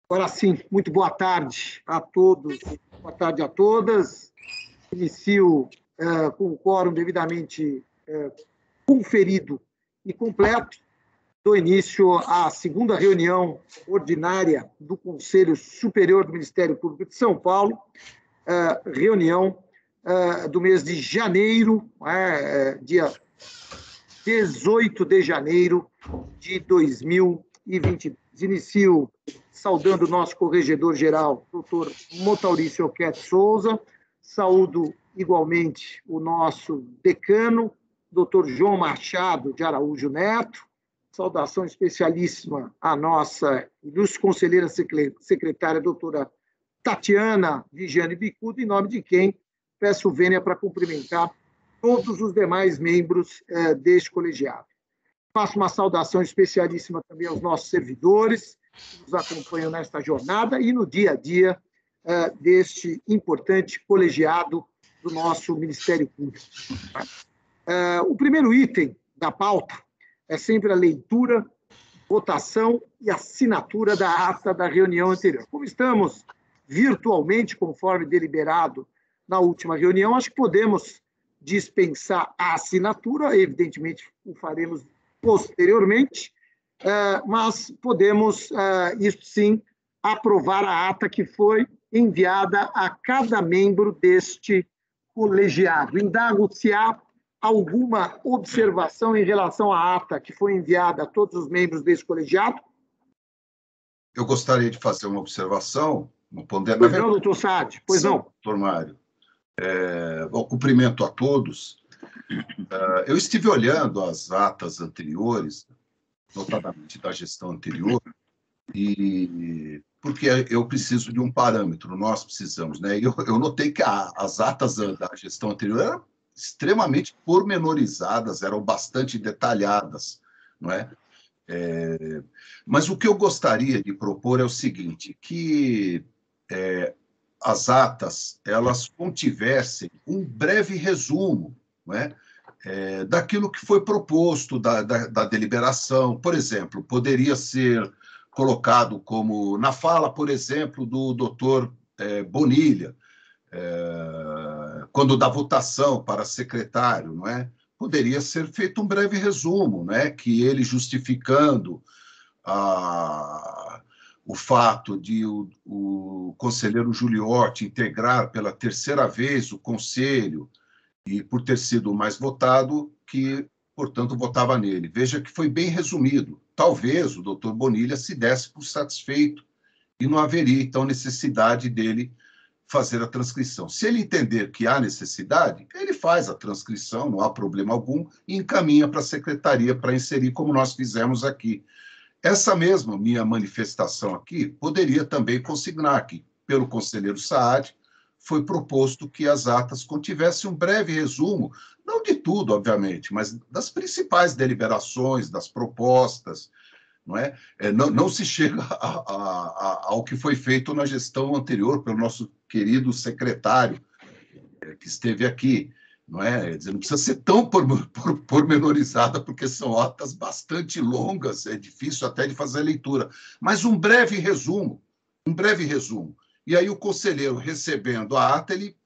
Agora sim, muito boa tarde a todos, boa tarde a todas. Inicio com o quórum devidamente conferido e completo. Dou início à segunda reunião ordinária do Conselho Superior do Ministério Público de São Paulo, reunião do mês de janeiro, dia 18 de janeiro de 2022. Inicio saudando o nosso corregedor-geral, doutor Motaurício Oquete Souza, saúdo igualmente o nosso decano, doutor João Machado de Araújo Neto, saudação especialíssima à nossa ilustre conselheira secretária, doutora Tatiana Vigiane Bicudo, em nome de quem peço vênia para cumprimentar todos os demais membros deste colegiado. Faço uma saudação especialíssima também aos nossos servidores que nos acompanham nesta jornada e no dia a dia deste importante colegiado do nosso Ministério Público. O primeiro item da pauta é sempre a leitura, votação e assinatura da ata da reunião anterior. Como estamos virtualmente, conforme deliberado na última reunião, acho que podemos dispensar a assinatura, evidentemente o faremos posteriormente, mas podemos, isso sim, aprovar a ata que foi enviada a cada membro deste colegiado. Indago se há alguma observação em relação à ata que foi enviada a todos os membros desse colegiado? Eu gostaria de fazer uma observação. Pois não, doutor Saad, pois não. Doutor Mário, cumprimento a todos. Eu estive olhando as atas anteriores, notadamente da gestão anterior, e porque eu preciso de um parâmetro, nós precisamos, né? Eu notei que as atas da gestão anterior eram extremamente pormenorizadas, eram bastante detalhadas, não é? Mas o que eu gostaria de propor é o seguinte, que as atas elas contivessem um breve resumo, não é? Daquilo que foi proposto, da deliberação. Por exemplo, poderia ser colocado como, na fala, por exemplo, do doutor Bonilha, quando da votação para secretário, não é? Poderia ser feito um breve resumo, não é? Que ele justificando o fato de o conselheiro Giuliotti integrar pela terceira vez o conselho, e por ter sido o mais votado, que, portanto, votava nele. Veja que foi bem resumido. Talvez o doutor Bonilha se desse por satisfeito e não haveria, então, necessidade dele fazer a transcrição. Se ele entender que há necessidade, ele faz a transcrição, não há problema algum, e encaminha para a secretaria para inserir, como nós fizemos aqui. Essa mesma minha manifestação aqui poderia também consignar que, pelo conselheiro Saad, foi proposto que as atas contivessem um breve resumo, não de tudo, obviamente, mas das principais deliberações, das propostas, não é? Não se chega ao que foi feito na gestão anterior pelo nosso querido secretário, que esteve aqui, não é? Quer dizer, não precisa ser tão pormenorizada, porque são atas bastante longas, é difícil até de fazer a leitura, mas um breve resumo. E aí o conselheiro, recebendo a ata, ele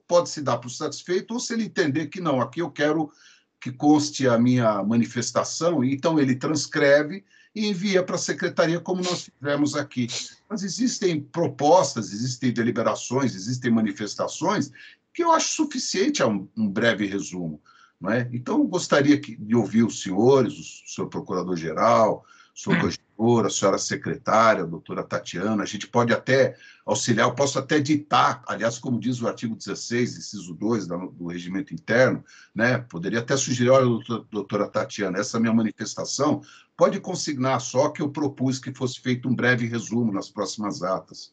pode se dar por satisfeito, ou se ele entender que não, aqui eu quero que conste a minha manifestação, e então ele transcreve e envia para a secretaria, como nós fizemos aqui. Mas existem propostas, existem deliberações, existem manifestações que eu acho suficiente a um breve resumo, não é? Então, eu gostaria de ouvir os senhores, o senhor procurador-geral, o senhor corregedor, a senhora secretária, a doutora Tatiana. A gente pode até auxiliar, eu posso até ditar, aliás, como diz o artigo 16, inciso 2 do regimento interno, né? Poderia até sugerir, olha, doutora Tatiana, essa minha manifestação pode consignar só que eu propus que fosse feito um breve resumo nas próximas atas.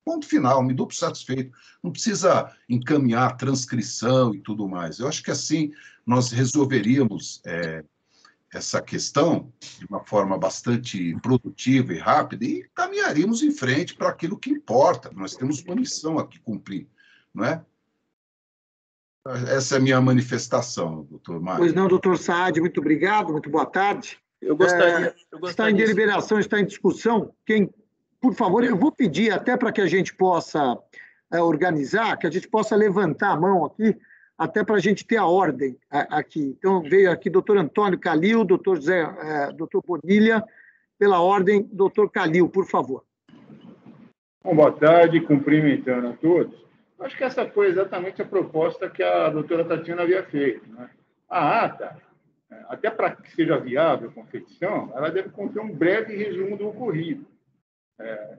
Ponto final, me dou por satisfeito. Não precisa encaminhar transcrição e tudo mais. Eu acho que assim nós resolveríamos essa questão de uma forma bastante produtiva e rápida e caminharíamos em frente para aquilo que importa. Nós temos uma missão aqui cumprir, não é? Essa é a minha manifestação, doutor Mário. Pois não, doutor Saad, muito obrigado, muito boa tarde. Eu gostaria... Está em deliberação, está em discussão. Quem por favor, eu vou pedir até para que a gente possa organizar, que a gente possa levantar a mão aqui, até para a gente ter a ordem aqui. Então, veio aqui doutor Antônio Calil, doutor Bonilha, pela ordem, doutor Calil, por favor. Bom, boa tarde, cumprimentando a todos. Acho que essa foi exatamente a proposta que a doutora Tatiana havia feito, né? A ata, até para que seja viável a competição, ela deve conter um breve resumo do ocorrido.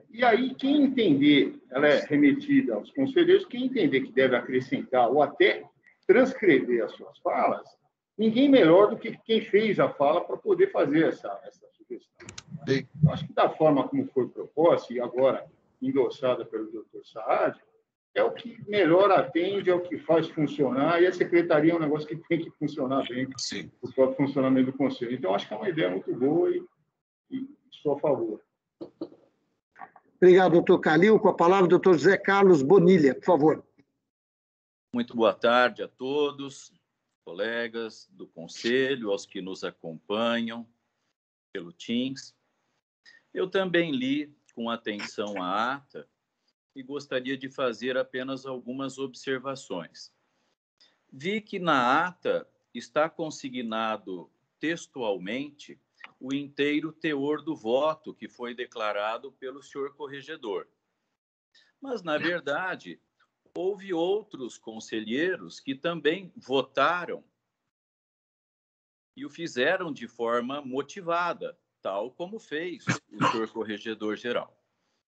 E aí, quem entender, ela é remetida aos conselheiros, quem entender que deve acrescentar ou até transcrever as suas falas, ninguém melhor do que quem fez a fala para poder fazer essa sugestão. Eu acho que da forma como foi proposta, e agora endossada pelo Dr. Saad, é o que melhor atende, é o que faz funcionar, e a secretaria é um negócio que tem que funcionar bem, Sim. o próprio funcionamento do conselho. Então, acho que é uma ideia muito boa e sou a favor. Obrigado, doutor Calil. Com a palavra, o doutor José Carlos Bonilha, por favor. Muito boa tarde a todos, colegas do Conselho, aos que nos acompanham pelo Teams. Eu também li com atenção a ata e gostaria de fazer apenas algumas observações. Vi que na ata está consignado textualmente o inteiro teor do voto que foi declarado pelo senhor corregedor. Mas, na verdade, houve outros conselheiros que também votaram e o fizeram de forma motivada, tal como fez o senhor corregedor-geral.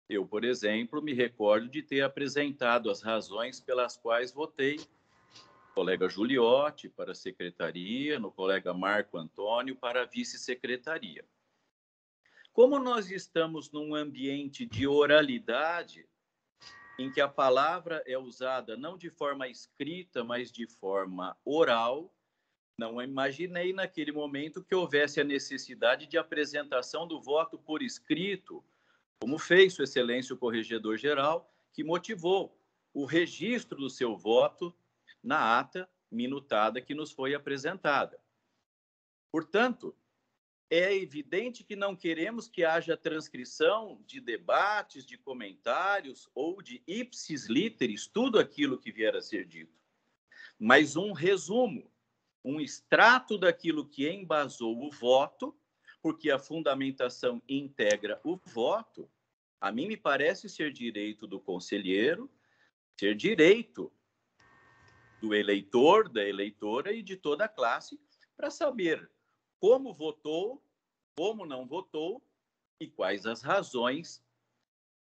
Eu, por exemplo, me recordo de ter apresentado as razões pelas quais votei no colega Giuliotti para a secretaria, no colega Marco Antônio para a vice-secretaria. Como nós estamos num ambiente de oralidade, em que a palavra é usada não de forma escrita, mas de forma oral, não imaginei naquele momento que houvesse a necessidade de apresentação do voto por escrito, como fez Sua Excelência o Corregedor-Geral, que motivou o registro do seu voto na ata minutada que nos foi apresentada. Portanto, é evidente que não queremos que haja transcrição de debates, de comentários ou de ipsis literis, tudo aquilo que vier a ser dito, mas um resumo, um extrato daquilo que embasou o voto, porque a fundamentação integra o voto. A mim me parece ser direito do conselheiro, ser direito do eleitor, da eleitora e de toda a classe para saber como votou, como não votou e quais as razões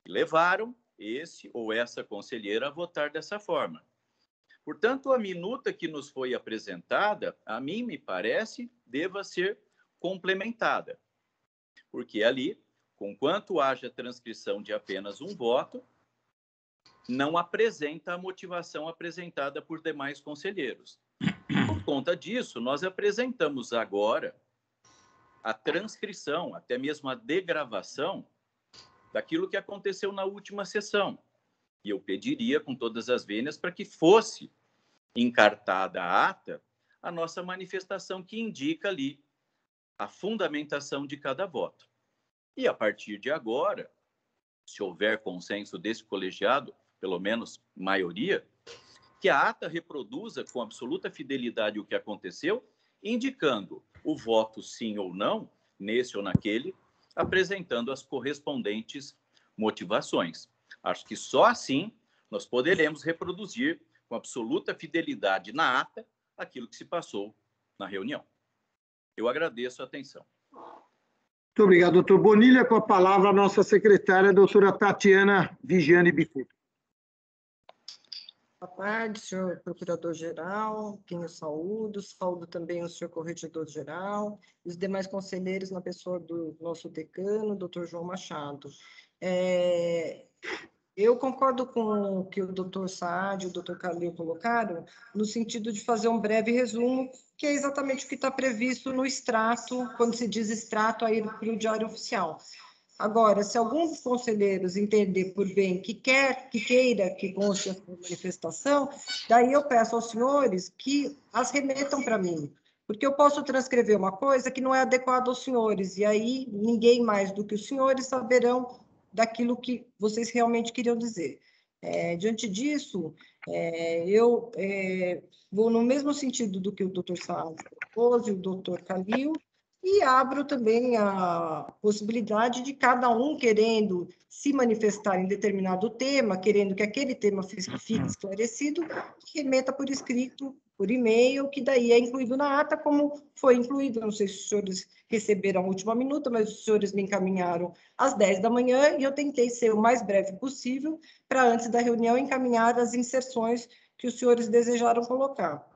que levaram esse ou essa conselheira a votar dessa forma. Portanto, a minuta que nos foi apresentada, a mim me parece, deva ser complementada, porque ali, conquanto haja transcrição de apenas um voto, não apresenta a motivação apresentada por demais conselheiros. Por conta disso, nós apresentamos agora a transcrição, até mesmo a degravação daquilo que aconteceu na última sessão. E eu pediria com todas as vênias para que fosse encartada a ata a nossa manifestação que indica ali a fundamentação de cada voto. E a partir de agora, se houver consenso desse colegiado, pelo menos maioria, que a ata reproduza com absoluta fidelidade o que aconteceu, indicando o voto sim ou não, nesse ou naquele, apresentando as correspondentes motivações. Acho que só assim nós poderemos reproduzir com absoluta fidelidade na ata aquilo que se passou na reunião. Eu agradeço a atenção. Muito obrigado, doutor Bonilha. Com a palavra a nossa secretária, a doutora Tatiana Vigiane Bicudo. Boa tarde, senhor procurador-geral, quem eu saúdo também o senhor corregedor-geral, e os demais conselheiros na pessoa do nosso decano, doutor João Machado. Eu concordo com o que o doutor Saad e o doutor Calil colocaram, no sentido de fazer um breve resumo, que é exatamente o que está previsto no extrato, quando se diz extrato, aí para o Diário Oficial. Agora, se alguns conselheiros entender por bem que queira que conste essa manifestação, daí eu peço aos senhores que as remetam para mim, porque eu posso transcrever uma coisa que não é adequada aos senhores, e aí ninguém mais do que os senhores saberão daquilo que vocês realmente queriam dizer. Diante disso, eu vou no mesmo sentido do que o doutor Saad propôs e o doutor Calil, e abro também a possibilidade de cada um querendo se manifestar em determinado tema, querendo que aquele tema fique esclarecido, que remeta por escrito, por e-mail, que daí é incluído na ata, como foi incluído. Não sei se os senhores receberam a última minuta, mas os senhores me encaminharam às 10 da manhã e eu tentei ser o mais breve possível para, antes da reunião, encaminhar as inserções que os senhores desejaram colocar.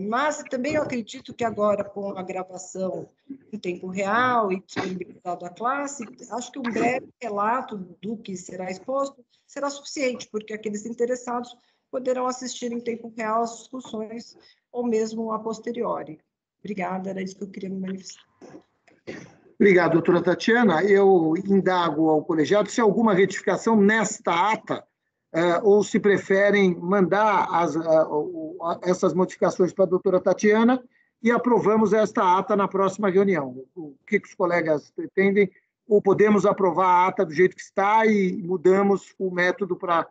Mas também eu acredito que agora, com a gravação em tempo real e disponibilizado à classe, acho que um breve relato do que será exposto será suficiente, porque aqueles interessados poderão assistir em tempo real às discussões, ou mesmo a posteriori. Obrigada, era isso que eu queria me manifestar. Obrigado, doutora Tatiana. Eu indago ao colegiado se há alguma retificação nesta ata, ou se preferem mandar essas modificações para a doutora Tatiana e aprovamos esta ata na próxima reunião. O que os colegas pretendem? Ou podemos aprovar a ata do jeito que está e mudamos o método para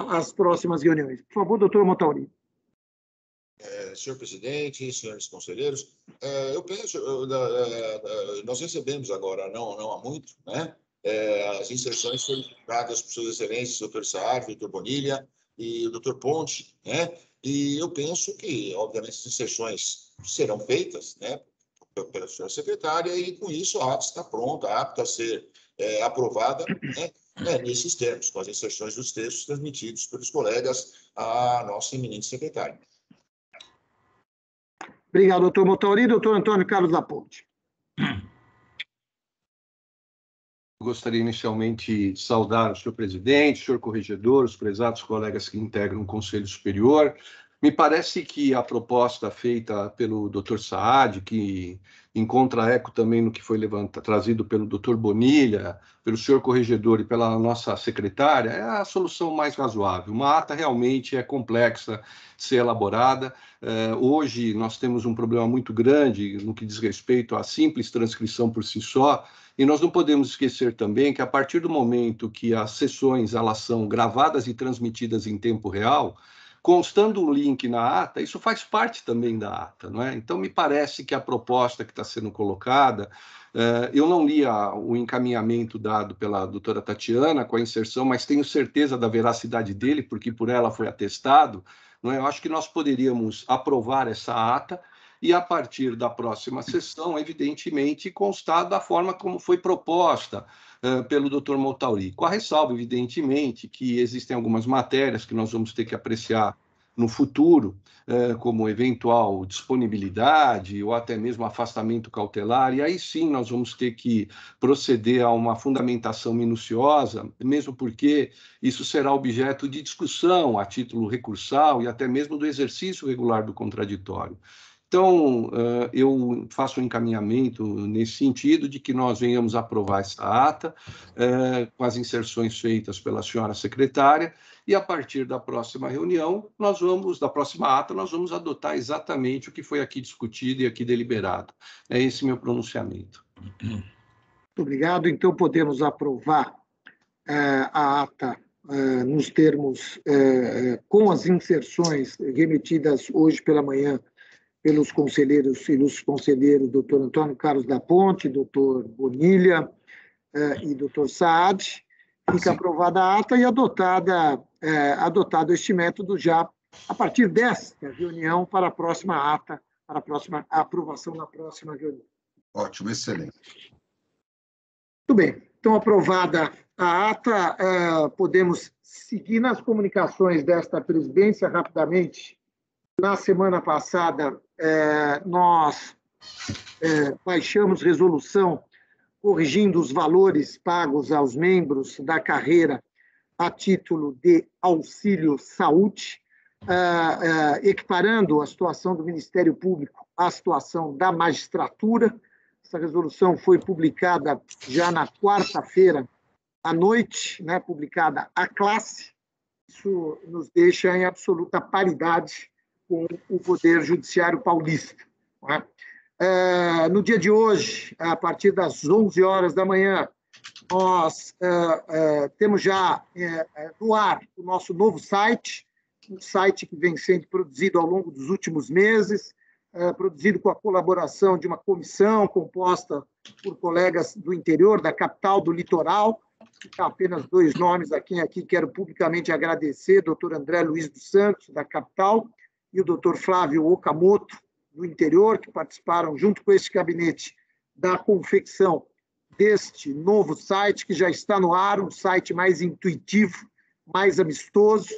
as próximas reuniões? Por favor, doutor Montauri. Senhor presidente, senhores conselheiros, eu penso, nós recebemos agora, não há muito, né, as inserções solicitadas por suas excelências, o doutor Saad, o doutor Bonilha e o doutor Ponte, né, e eu penso que, obviamente, as inserções serão feitas, né, pela senhora secretária, e com isso a ata está pronta, apta a ser aprovada, né, nesses termos, com as inserções dos textos transmitidos pelos colegas à nossa eminente secretária. Obrigado, doutor Montauri. Doutor Antônio Carlos da Ponte. Gostaria inicialmente de saudar o senhor presidente, o senhor corregedor, os prezados colegas que integram o Conselho Superior. Me parece que a proposta feita pelo Dr. Saad, que encontra eco também no que foi trazido pelo Dr. Bonilha, pelo senhor corregedor e pela nossa secretária, é a solução mais razoável. Uma ata realmente é complexa de ser elaborada. Hoje nós temos um problema muito grande no que diz respeito à simples transcrição por si só, e nós não podemos esquecer também que, a partir do momento que as sessões elas são gravadas e transmitidas em tempo real, constando um link na ata, isso faz parte também da ata, não é? Então, me parece que a proposta que está sendo colocada, eu não li o encaminhamento dado pela doutora Tatiana com a inserção, mas tenho certeza da veracidade dele, porque por ela foi atestado, não é? Eu acho que nós poderíamos aprovar essa ata e, a partir da próxima sessão, evidentemente, constar da forma como foi proposta pelo Dr. Montauri, com a ressalva, evidentemente, que existem algumas matérias que nós vamos ter que apreciar no futuro, como eventual disponibilidade ou até mesmo afastamento cautelar, e aí sim nós vamos ter que proceder a uma fundamentação minuciosa, mesmo porque isso será objeto de discussão a título recursal e até mesmo do exercício regular do contraditório. Então, eu faço um encaminhamento nesse sentido de que nós venhamos aprovar essa ata com as inserções feitas pela senhora secretária e, a partir da próxima reunião, da próxima ata, nós vamos adotar exatamente o que foi aqui discutido e aqui deliberado. É esse meu pronunciamento. Muito obrigado. Então, podemos aprovar a ata nos termos, com as inserções remetidas hoje pela manhã pelos conselheiros, ilustres conselheiros, doutor Antônio Carlos da Ponte, doutor Bonilha e doutor Saad. Fica aprovada a ata e adotado este método já a partir desta reunião para a próxima ata, para a aprovação na próxima reunião. Ótimo, excelente. Muito bem. Então, aprovada a ata, podemos seguir nas comunicações desta presidência rapidamente. Na semana passada, nós baixamos resolução corrigindo os valores pagos aos membros da carreira a título de auxílio saúde, equiparando a situação do Ministério Público à situação da magistratura. Essa resolução foi publicada já na quarta-feira à noite, né, publicada à classe. Isso nos deixa em absoluta paridade com o Poder Judiciário paulista. No dia de hoje, a partir das 11 horas da manhã, nós temos já no ar o nosso novo site, um site que vem sendo produzido ao longo dos últimos meses, produzido com a colaboração de uma comissão composta por colegas do interior, da capital, do litoral. Há apenas 2 nomes a quem aqui quero publicamente agradecer, doutor André Luiz dos Santos, da capital, e o doutor Flávio Okamoto, do interior, que participaram, junto com este gabinete, da confecção deste novo site, que já está no ar, um site mais intuitivo, mais amistoso,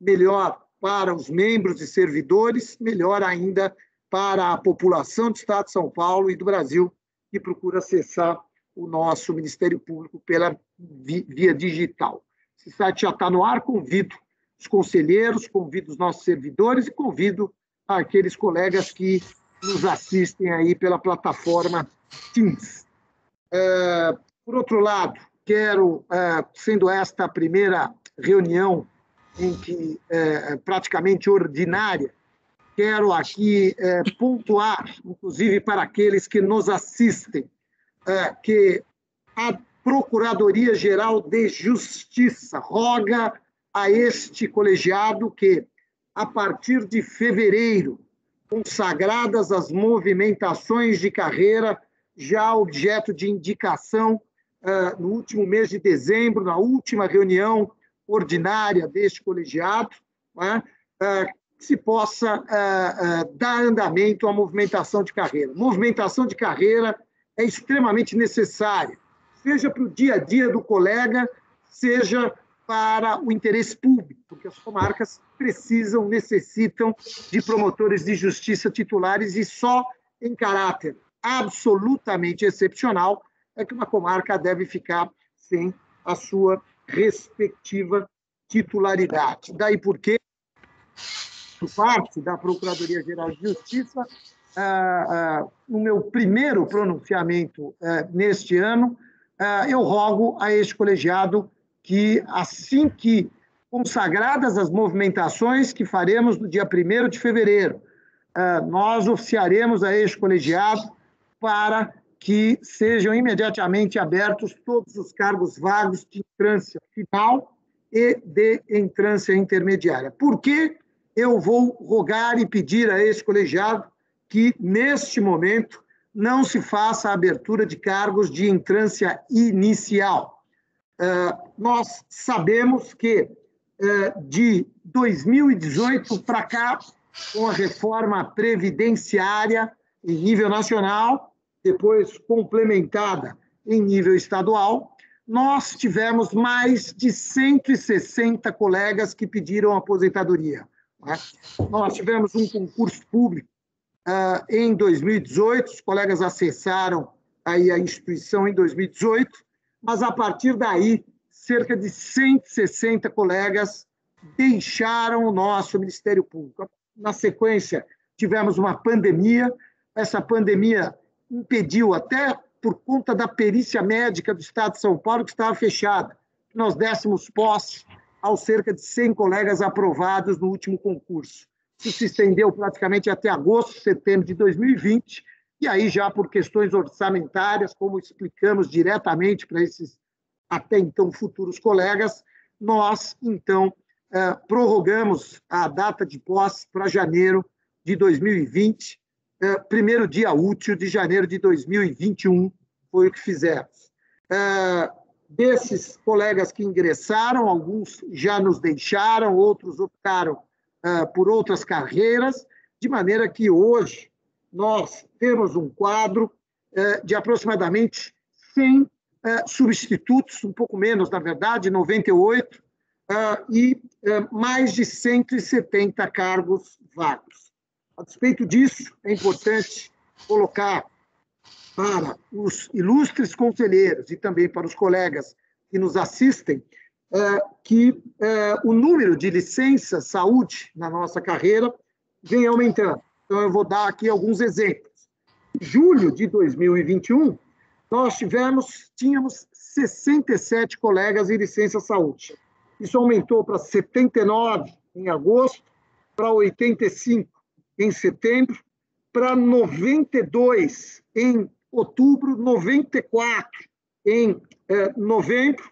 melhor para os membros e servidores, melhor ainda para a população do Estado de São Paulo e do Brasil, que procura acessar o nosso Ministério Público pela via digital. Esse site já está no ar, convido os conselheiros, convido os nossos servidores e convido aqueles colegas que nos assistem aí pela plataforma Teams. Por outro lado, quero, sendo esta a primeira reunião em que praticamente ordinária, quero aqui pontuar, inclusive para aqueles que nos assistem, que a Procuradoria-Geral de Justiça roga a este colegiado que, a partir de fevereiro, consagradas as movimentações de carreira, já objeto de indicação no último mês de dezembro, na última reunião ordinária deste colegiado, se possa dar andamento à movimentação de carreira. Movimentação de carreira é extremamente necessária, seja para o dia a dia do colega, seja para o interesse público, porque as comarcas precisam, necessitam de promotores de justiça titulares e só em caráter absolutamente excepcional é que uma comarca deve ficar sem a sua respectiva titularidade. Daí porque, por parte da Procuradoria-Geral de Justiça, no meu primeiro pronunciamento neste ano, eu rogo a este colegiado que, assim que consagradas as movimentações que faremos no dia 1º de fevereiro, nós oficiaremos a este colegiado para que sejam imediatamente abertos todos os cargos vagos de entrância final e de entrância intermediária. Por que eu vou rogar e pedir a este colegiado que, neste momento, não se faça a abertura de cargos de entrância inicial? Nós sabemos que de 2018 para cá, com a reforma previdenciária em nível nacional, depois complementada em nível estadual, nós tivemos mais de 160 colegas que pediram aposentadoria. Nós tivemos um concurso público em 2018, os colegas acessaram aí a instituição em 2018, mas a partir daí, cerca de 160 colegas deixaram o nosso Ministério Público. Na sequência, tivemos uma pandemia, essa pandemia impediu, até por conta da perícia médica do Estado de São Paulo, que estava fechada, que nós dessemos posse aos cerca de 100 colegas aprovados no último concurso. Isso se estendeu praticamente até agosto, setembro de 2020, e aí já por questões orçamentárias, como explicamos diretamente para esses até então futuros colegas, nós, então, prorrogamos a data de posse para janeiro de 2020, primeiro dia útil de janeiro de 2021, foi o que fizemos. Desses colegas que ingressaram, alguns já nos deixaram, outros optaram por outras carreiras, de maneira que hoje nós temos um quadro de aproximadamente 100 substitutos, um pouco menos, na verdade, 98, e mais de 170 cargos vagos. A despeito disso, é importante colocar para os ilustres conselheiros e também para os colegas que nos assistem que o número de licenças saúde na nossa carreira vem aumentando. Então, eu vou dar aqui alguns exemplos. Em julho de 2021, nós tínhamos 67 colegas em licença saúde. Isso aumentou para 79 em agosto, para 85 em setembro, para 92 em outubro, 94 em novembro,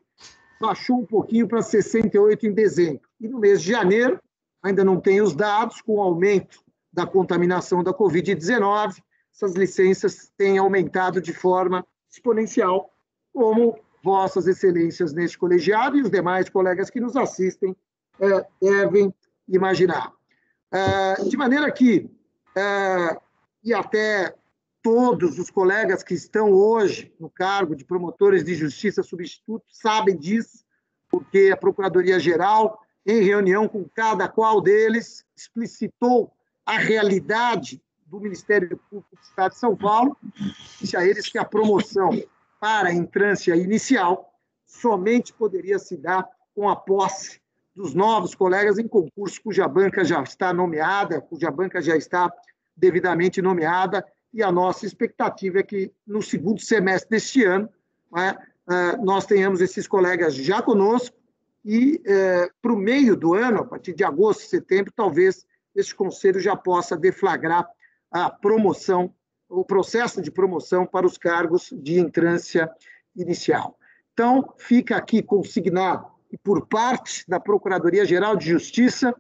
baixou um pouquinho para 68 em dezembro. E no mês de janeiro, ainda não tem os dados, com o aumento da contaminação da Covid-19, essas licenças têm aumentado de forma exponencial, como vossas excelências neste colegiado e os demais colegas que nos assistem devem imaginar. De maneira que, e até todos os colegas que estão hoje no cargo de promotores de justiça substitutos sabem disso, porque a Procuradoria-Geral, em reunião com cada qual deles, explicitou a realidade do Ministério Público do Estado de São Paulo, disse a eles que a promoção para a entrância inicial somente poderia se dar com a posse dos novos colegas em concurso cuja banca já está nomeada, cuja banca já está devidamente nomeada, e a nossa expectativa é que no segundo semestre deste ano nós tenhamos esses colegas já conosco e para o meio do ano, a partir de agosto, setembro, talvez esse conselho já possa deflagrar a promoção, o processo de promoção para os cargos de entrância inicial. Então, fica aqui consignado que, por parte da Procuradoria-Geral de Justiça,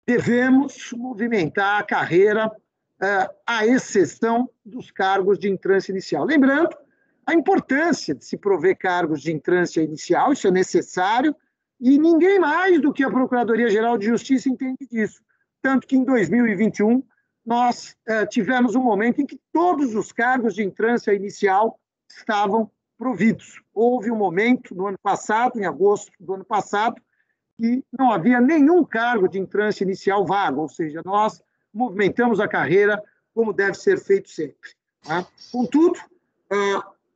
devemos movimentar a carreira à exceção dos cargos de entrância inicial. Lembrando a importância de se prover cargos de entrância inicial, isso é necessário, e ninguém mais do que a Procuradoria-Geral de Justiça entende disso. Tanto que, em 2021, nós tivemos um momento em que todos os cargos de entrância inicial estavam providos. Houve um momento, no ano passado, em agosto do ano passado, que não havia nenhum cargo de entrância inicial vago, ou seja, nós movimentamos a carreira como deve ser feito sempre. Tá? Contudo,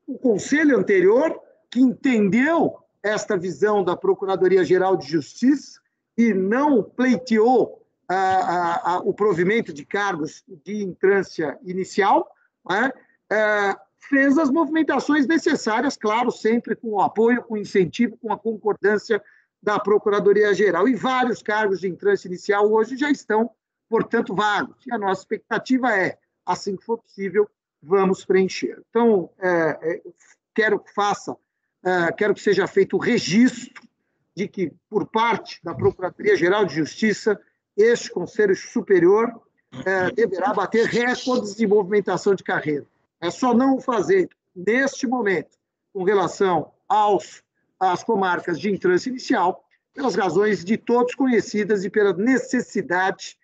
o conselho anterior, que entendeu esta visão da Procuradoria-Geral de Justiça e não pleiteou o provimento de cargos de entrância inicial, fez as movimentações necessárias, claro, sempre com o apoio, com o incentivo, com a concordância da Procuradoria-Geral. E vários cargos de entrância inicial hoje já estão, portanto, vagos. E a nossa expectativa é, assim que for possível, vamos preencher. Então, quero que seja feito o registro de que, por parte da Procuradoria-Geral de Justiça, este Conselho Superior deverá bater recordes de movimentação de carreira. É só não o fazer neste momento com relação às comarcas de entrância inicial, pelas razões de todos conhecidas e pela necessidade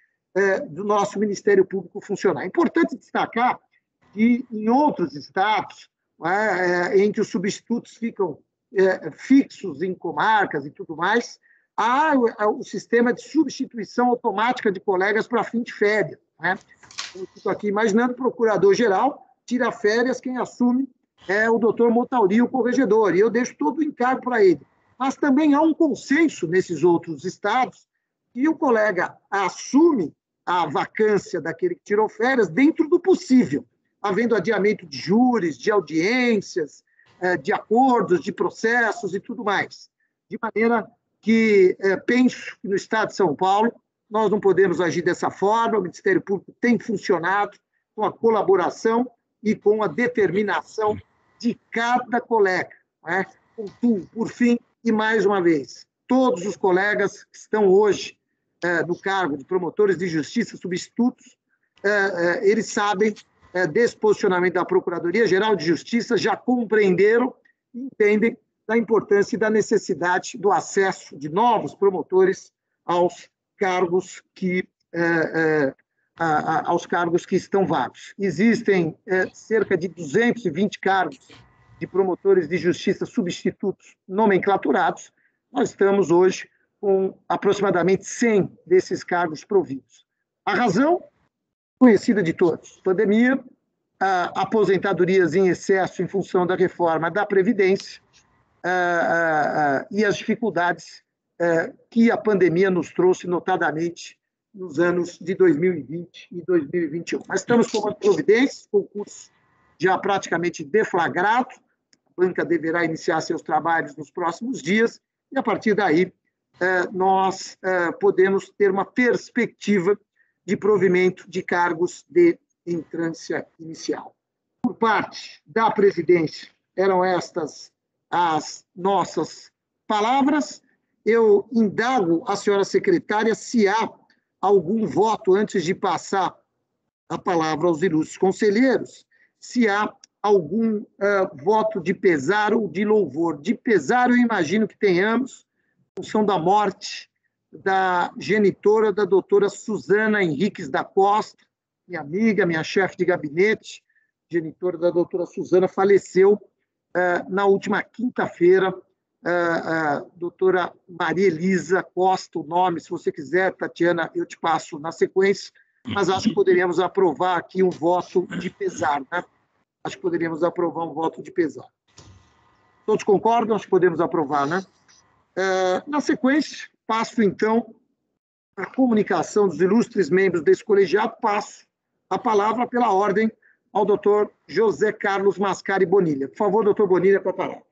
do nosso Ministério Público funcionar. É importante destacar que em outros estados, em que os substitutos ficam fixos em comarcas e tudo mais, há o sistema de substituição automática de colegas para fim de férias. Eu estou aqui imaginando, o procurador-geral tira férias, quem assume é o doutor Motauri, o corregedor, e eu deixo todo o encargo para ele. Mas também há um consenso nesses outros estados que o colega assume a vacância daquele que tirou férias dentro do possível, havendo adiamento de júris, de audiências, de acordos, de processos e tudo mais. De maneira que penso que no Estado de São Paulo nós não podemos agir dessa forma, o Ministério Público tem funcionado com a colaboração e com a determinação de cada colega. Por fim, e mais uma vez, todos os colegas que estão hoje no cargo de promotores de justiça substitutos, eles sabem desse posicionamento da Procuradoria-Geral de Justiça, já compreenderam e entendem da importância e da necessidade do acesso de novos promotores aos cargos que estão vagos. Existem cerca de 220 cargos de promotores de justiça substitutos nomenclaturados. Nós estamos hoje com aproximadamente 100 desses cargos providos. A razão, conhecida de todos, pandemia, aposentadorias em excesso em função da reforma da Previdência e as dificuldades que a pandemia nos trouxe, notadamente, nos anos de 2020 e 2021. Mas estamos tomando providências, concurso já praticamente deflagrado, a banca deverá iniciar seus trabalhos nos próximos dias, e a partir daí nós podemos ter uma perspectiva de provimento de cargos de entrância inicial. Por parte da presidência, eram estas as nossas palavras. Eu indago a senhora secretária se há algum voto, antes de passar a palavra aos ilustres conselheiros, se há algum voto de pesar ou de louvor. De pesar, eu imagino que tenhamos, em função da morte da genitora da doutora Suzana Henriques da Costa, minha amiga, minha chefe de gabinete, genitora da doutora Suzana, faleceu na última quinta-feira. A doutora Maria Elisa Costa, o nome, se você quiser, Tatiana, eu te passo na sequência, mas acho que poderíamos aprovar aqui um voto de pesar, né? Acho que poderíamos aprovar um voto de pesar. Todos concordam? Acho que podemos aprovar, né? Na sequência, passo, então, a comunicação dos ilustres membros desse colegiado, passo a palavra pela ordem ao doutor José Carlos Mascari Bonilha. Por favor, doutor Bonilha, com a palavra.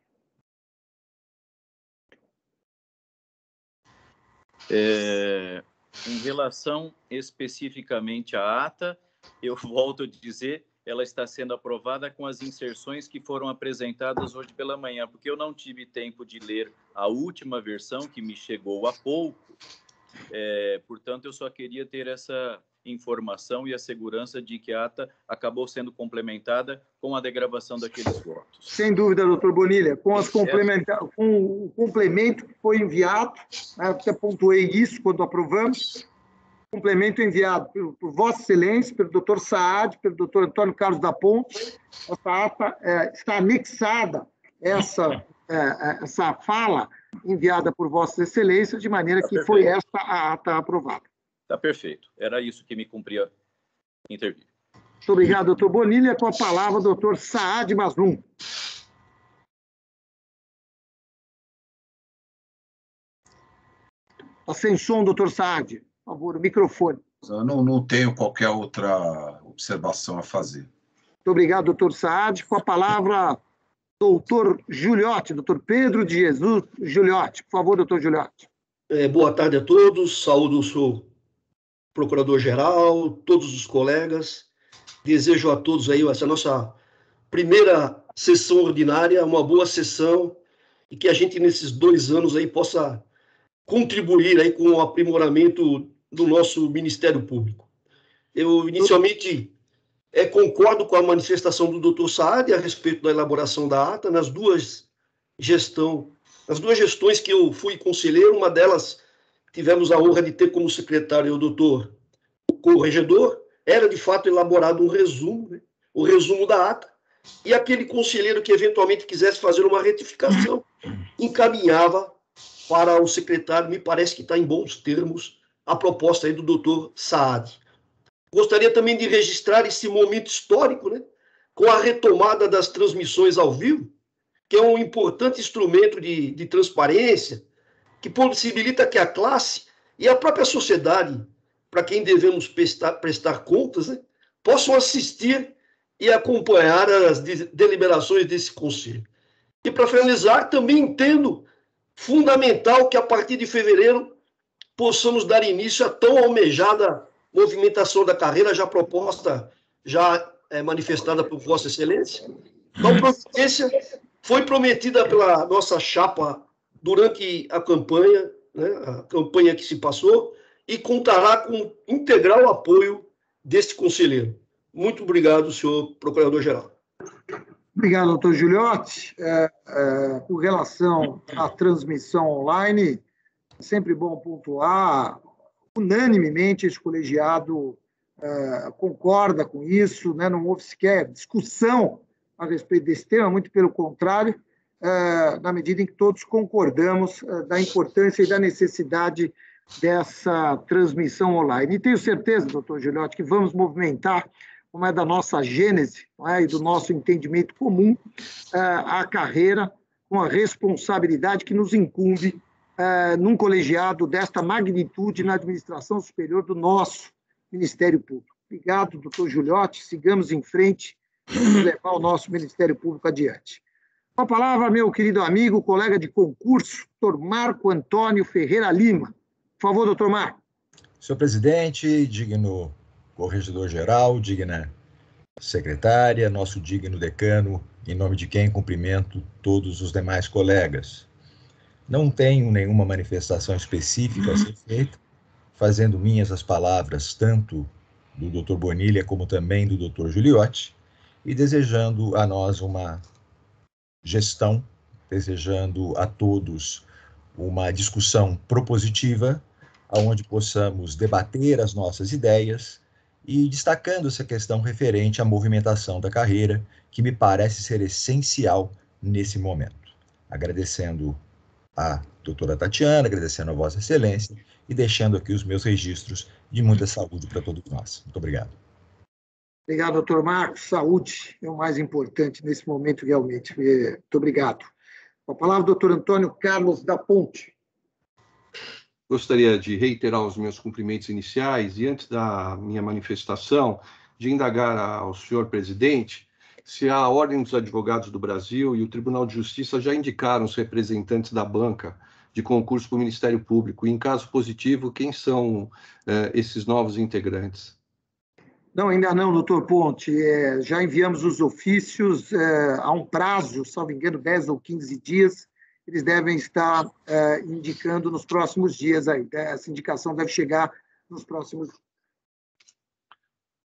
Em relação especificamente à ata, eu volto a dizer, ela está sendo aprovada com as inserções que foram apresentadas hoje pela manhã, porque eu não tive tempo de ler a última versão que me chegou há pouco, portanto, eu só queria ter essa informação e a segurança de que a ata acabou sendo complementada com a degravação daqueles votos. Sem dúvida, doutor Bonilha, com o complemento que foi enviado, até pontuei isso quando aprovamos, complemento enviado por Vossa Excelência, pelo doutor Saad, pelo doutor Antônio Carlos da Ponte. Essa ata está anexada, essa fala enviada por Vossa Excelência, de maneira que foi esta a ata aprovada. Está perfeito. Era isso que me cumpria intervir. Muito obrigado, doutor Bonilha. Com a palavra, doutor Saad Mazlum. Está sem som, doutor Saad. Por favor, o microfone. Eu não tenho qualquer outra observação a fazer. Muito obrigado, doutor Saad. Com a palavra, doutor Giuliotti, doutor Pedro de Jesus Giuliotti. Por favor, doutor Giuliotti. Boa tarde a todos. Saúdo o senhor procurador-geral, todos os colegas. Desejo a todos aí essa nossa primeira sessão ordinária, uma boa sessão, e que a gente, nesses 2 anos aí, possa contribuir aí com o aprimoramento do nosso Ministério Público. Eu, inicialmente, concordo com a manifestação do doutor Saad a respeito da elaboração da ata, nas duas gestões que eu fui conselheiro. Uma delas, tivemos a honra de ter como secretário o doutor corregedor, era de fato elaborado um resumo, né? O resumo da ata, e aquele conselheiro que eventualmente quisesse fazer uma retificação, encaminhava para o secretário. Me parece que está em bons termos a proposta aí do doutor Saad. Gostaria também de registrar esse momento histórico, né? Com a retomada das transmissões ao vivo, que é um importante instrumento de transparência, que possibilita que a classe e a própria sociedade, para quem devemos prestar contas, né, possam assistir e acompanhar as deliberações desse Conselho. E, para finalizar, também entendo fundamental que, a partir de fevereiro, possamos dar início à tão almejada movimentação da carreira, já proposta, já manifestada por Vossa Excelência. Então, providência foi prometida pela nossa chapa durante a campanha, né, a campanha que se passou, e contará com integral apoio deste conselheiro. Muito obrigado, senhor Procurador-Geral. Obrigado, doutor Giuliotti. Com relação à transmissão online, é sempre bom pontuar, unanimemente esse colegiado concorda com isso, né? Não houve sequer discussão a respeito desse tema, muito pelo contrário, na medida em que todos concordamos da importância e da necessidade dessa transmissão online. E tenho certeza, doutor Giuliotti, que vamos movimentar, como é da nossa gênese, e do nosso entendimento comum, a carreira com a responsabilidade que nos incumbe num colegiado desta magnitude na administração superior do nosso Ministério Público. Obrigado, doutor Giuliotti. Sigamos em frente e levar o nosso Ministério Público adiante. Com a palavra, meu querido amigo, colega de concurso, doutor Marco Antônio Ferreira Lima. Por favor, doutor Marco. Senhor presidente, digno corregedor-geral, digna secretária, nosso digno decano em nome de quem cumprimento todos os demais colegas. Não tenho nenhuma manifestação específica a ser feita, fazendo minhas as palavras tanto do Dr. Bonilha como também do Dr. Giuliotti, e desejando a nós uma gestão, desejando a todos uma discussão propositiva, onde possamos debater as nossas ideias e destacando essa questão referente à movimentação da carreira, que me parece ser essencial nesse momento. Agradecendo a doutora Tatiana, agradecendo a Vossa Excelência e deixando aqui os meus registros de muita saúde para todos nós. Muito obrigado. Obrigado, doutor Marcos. Saúde é o mais importante nesse momento, realmente. Muito obrigado. Com a palavra, doutor Antônio Carlos da Ponte. Gostaria de reiterar os meus cumprimentos iniciais e, antes da minha manifestação, de indagar ao senhor presidente se a Ordem dos Advogados do Brasil e o Tribunal de Justiça já indicaram os representantes da banca de concurso para o Ministério Público. E, em caso positivo, quem são esses novos integrantes? Não, ainda não, doutor Ponte. Já enviamos os ofícios há um prazo, salvo engano, 10 ou 15 dias. Eles devem estar indicando nos próximos dias aí. Essa indicação deve chegar nos próximos dias.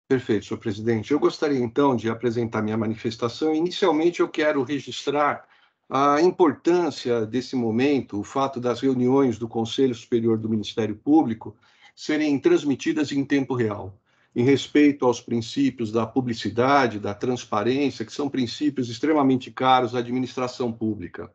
Perfeito, senhor presidente. Eu gostaria, então, de apresentar minha manifestação. Inicialmente, eu quero registrar a importância desse momento, o fato das reuniões do Conselho Superior do Ministério Público serem transmitidas em tempo real, em respeito aos princípios da publicidade, da transparência, que são princípios extremamente caros à administração pública.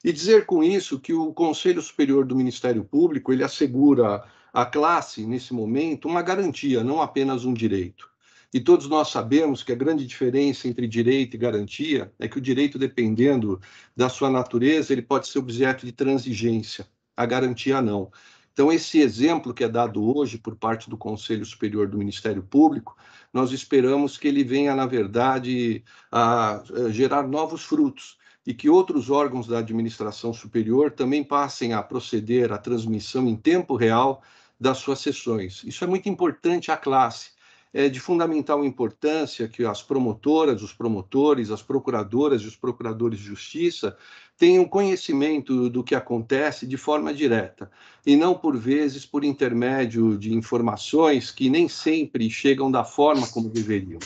E dizer com isso que o Conselho Superior do Ministério Público, ele assegura à classe, nesse momento, uma garantia, não apenas um direito. E todos nós sabemos que a grande diferença entre direito e garantia é que o direito, dependendo da sua natureza, ele pode ser objeto de transigência, a garantia não. Então, esse exemplo que é dado hoje por parte do Conselho Superior do Ministério Público, nós esperamos que ele venha, na verdade, a gerar novos frutos e que outros órgãos da administração superior também passem a proceder à transmissão em tempo real das suas sessões. Isso é muito importante à classe. É de fundamental importância que as promotoras, os promotores, as procuradoras e os procuradores de justiça tenham conhecimento do que acontece de forma direta, e não, por vezes, por intermédio de informações que nem sempre chegam da forma como deveriam.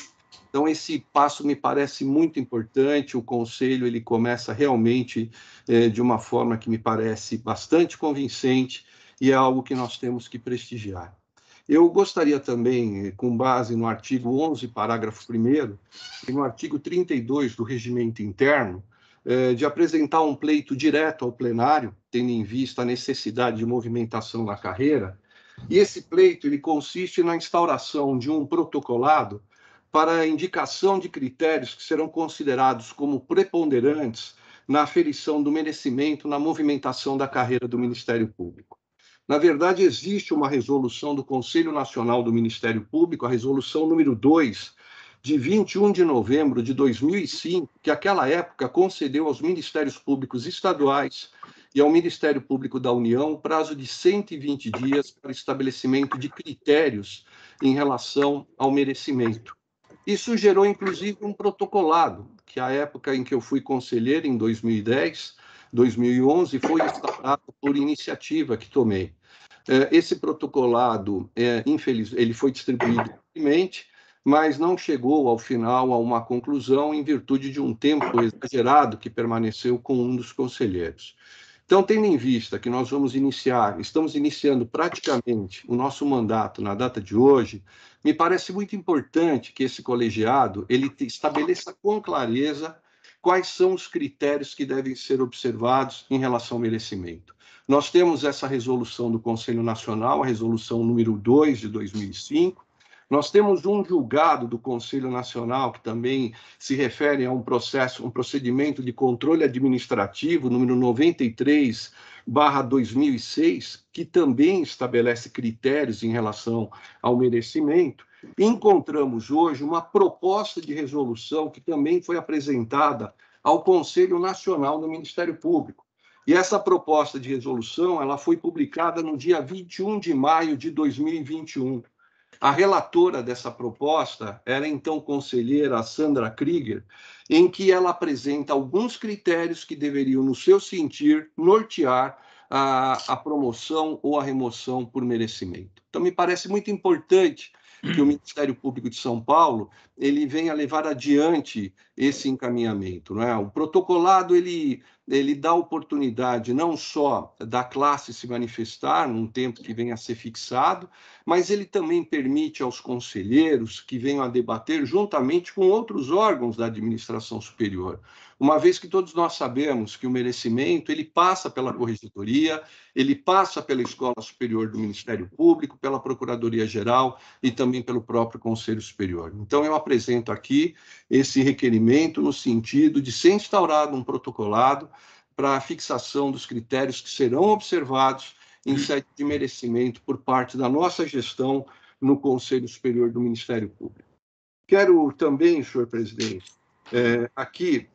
Então, esse passo me parece muito importante. O Conselho ele começa realmente de uma forma que me parece bastante convincente e é algo que nós temos que prestigiar. Eu gostaria também, com base no artigo 11, parágrafo 1º, e no artigo 32 do Regimento Interno, de apresentar um pleito direto ao plenário, tendo em vista a necessidade de movimentação na carreira. E esse pleito ele consiste na instauração de um protocolado para a indicação de critérios que serão considerados como preponderantes na aferição do merecimento na movimentação da carreira do Ministério Público. Na verdade, existe uma resolução do Conselho Nacional do Ministério Público, a resolução número 2, de 21 de novembro de 2005, que naquela época concedeu aos Ministérios Públicos estaduais e ao Ministério Público da União o prazo de 120 dias para estabelecimento de critérios em relação ao merecimento. Isso gerou, inclusive, um protocolado, que à época em que eu fui conselheiro, em 2010, 2011, foi instaurado por iniciativa que tomei. Esse protocolado, ele foi distribuído livremente, mas não chegou, ao final, a uma conclusão em virtude de um tempo exagerado que permaneceu com um dos conselheiros. Então, tendo em vista que nós estamos iniciando praticamente o nosso mandato na data de hoje, me parece muito importante que esse colegiado ele estabeleça com clareza quais são os critérios que devem ser observados em relação ao merecimento. Nós temos essa resolução do Conselho Nacional, a resolução número 2 de 2005. Nós temos um julgado do Conselho Nacional que também se refere a um procedimento de controle administrativo, número 93/2006, que também estabelece critérios em relação ao merecimento. Encontramos hoje uma proposta de resolução que também foi apresentada ao Conselho Nacional do Ministério Público. E essa proposta de resolução ela foi publicada no dia 21 de maio de 2021. A relatora dessa proposta era, então, conselheira Sandra Krieger, em que ela apresenta alguns critérios que deveriam, no seu sentir, nortear a promoção ou a remoção por merecimento. Então, me parece muito importante que o Ministério Público de São Paulo ele venha levar adiante esse encaminhamento, não é? O protocolado ele dá oportunidade não só da classe se manifestar num tempo que venha a ser fixado, mas ele também permite aos conselheiros que venham a debater juntamente com outros órgãos da administração superior, uma vez que todos nós sabemos que o merecimento ele passa pela corregedoria, ele passa pela Escola Superior do Ministério Público, pela Procuradoria-Geral e também pelo próprio Conselho Superior. Então, eu apresento aqui esse requerimento no sentido de ser instaurado um protocolado para a fixação dos critérios que serão observados em sede de merecimento por parte da nossa gestão no Conselho Superior do Ministério Público. Quero também, senhor presidente, aqui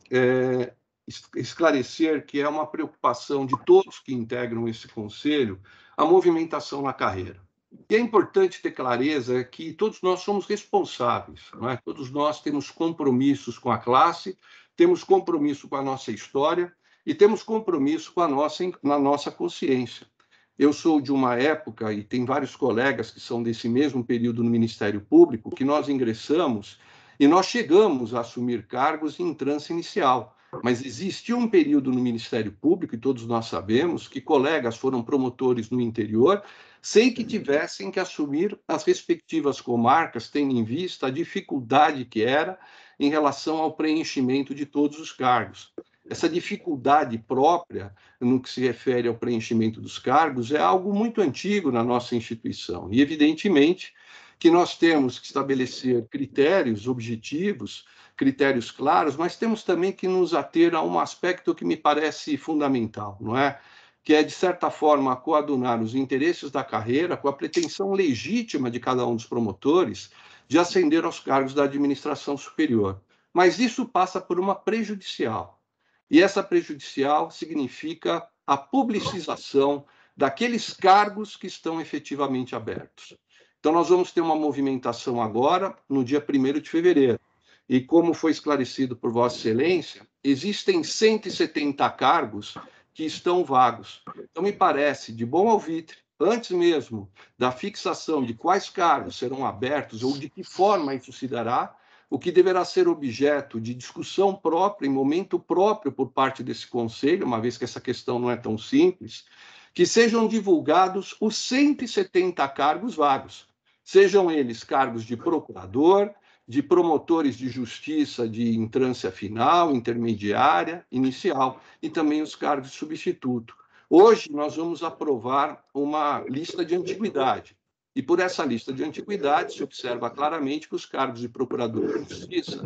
esclarecer que é uma preocupação de todos que integram esse conselho a movimentação na carreira. E é importante ter clareza que todos nós somos responsáveis, não é? Todos nós temos compromissos com a classe, temos compromisso com a nossa história e temos compromisso com a nossa consciência. Eu sou de uma época, e tem vários colegas que são desse mesmo período no Ministério Público, que nós ingressamos e nós chegamos a assumir cargos em trânsito inicial. Mas existiu um período no Ministério Público, e todos nós sabemos, que colegas foram promotores no interior, sem que tivessem que assumir as respectivas comarcas, tendo em vista a dificuldade que era em relação ao preenchimento de todos os cargos. Essa dificuldade própria, no que se refere ao preenchimento dos cargos, é algo muito antigo na nossa instituição. E, evidentemente, que nós temos que estabelecer critérios objetivos, critérios claros, mas temos também que nos ater a um aspecto que me parece fundamental, não é? Que é, de certa forma, coadunar os interesses da carreira com a pretensão legítima de cada um dos promotores de ascender aos cargos da administração superior. Mas isso passa por uma prejudicial. E essa prejudicial significa a publicização daqueles cargos que estão efetivamente abertos. Então, nós vamos ter uma movimentação agora, no dia 1º de fevereiro. E como foi esclarecido por Vossa Excelência, existem 170 cargos que estão vagos. Então, me parece, de bom alvitre, antes mesmo da fixação de quais cargos serão abertos ou de que forma isso se dará, o que deverá ser objeto de discussão própria, em momento próprio por parte desse Conselho, uma vez que essa questão não é tão simples, que sejam divulgados os 170 cargos vagos, sejam eles cargos de procurador, de promotores de justiça de entrância final, intermediária, inicial, e também os cargos de substituto. Hoje, nós vamos aprovar uma lista de antiguidade. E por essa lista de antiguidade, se observa claramente que os cargos de procurador de justiça,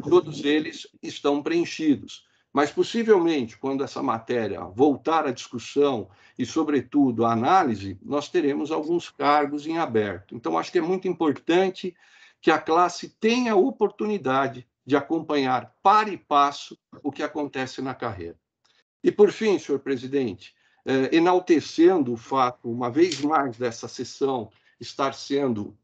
todos eles estão preenchidos. Mas, possivelmente, quando essa matéria voltar à discussão e, sobretudo, à análise, nós teremos alguns cargos em aberto. Então, acho que é muito importante que a classe tenha a oportunidade de acompanhar para e passo o que acontece na carreira. E, por fim, senhor presidente, enaltecendo o fato, uma vez mais, dessa sessão estar sendo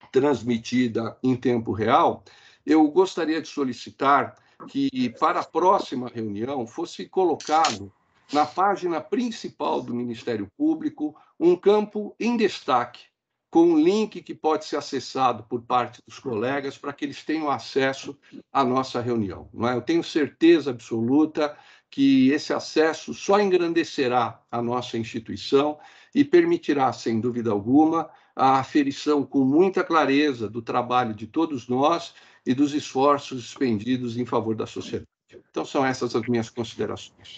transmitida em tempo real, eu gostaria de solicitar que, para a próxima reunião, fosse colocado na página principal do Ministério Público um campo em destaque, com um link que pode ser acessado por parte dos colegas para que eles tenham acesso à nossa reunião. Não é? Eu tenho certeza absoluta que esse acesso só engrandecerá a nossa instituição e permitirá, sem dúvida alguma, a aferição com muita clareza do trabalho de todos nós e dos esforços expendidos em favor da sociedade. Então, são essas as minhas considerações.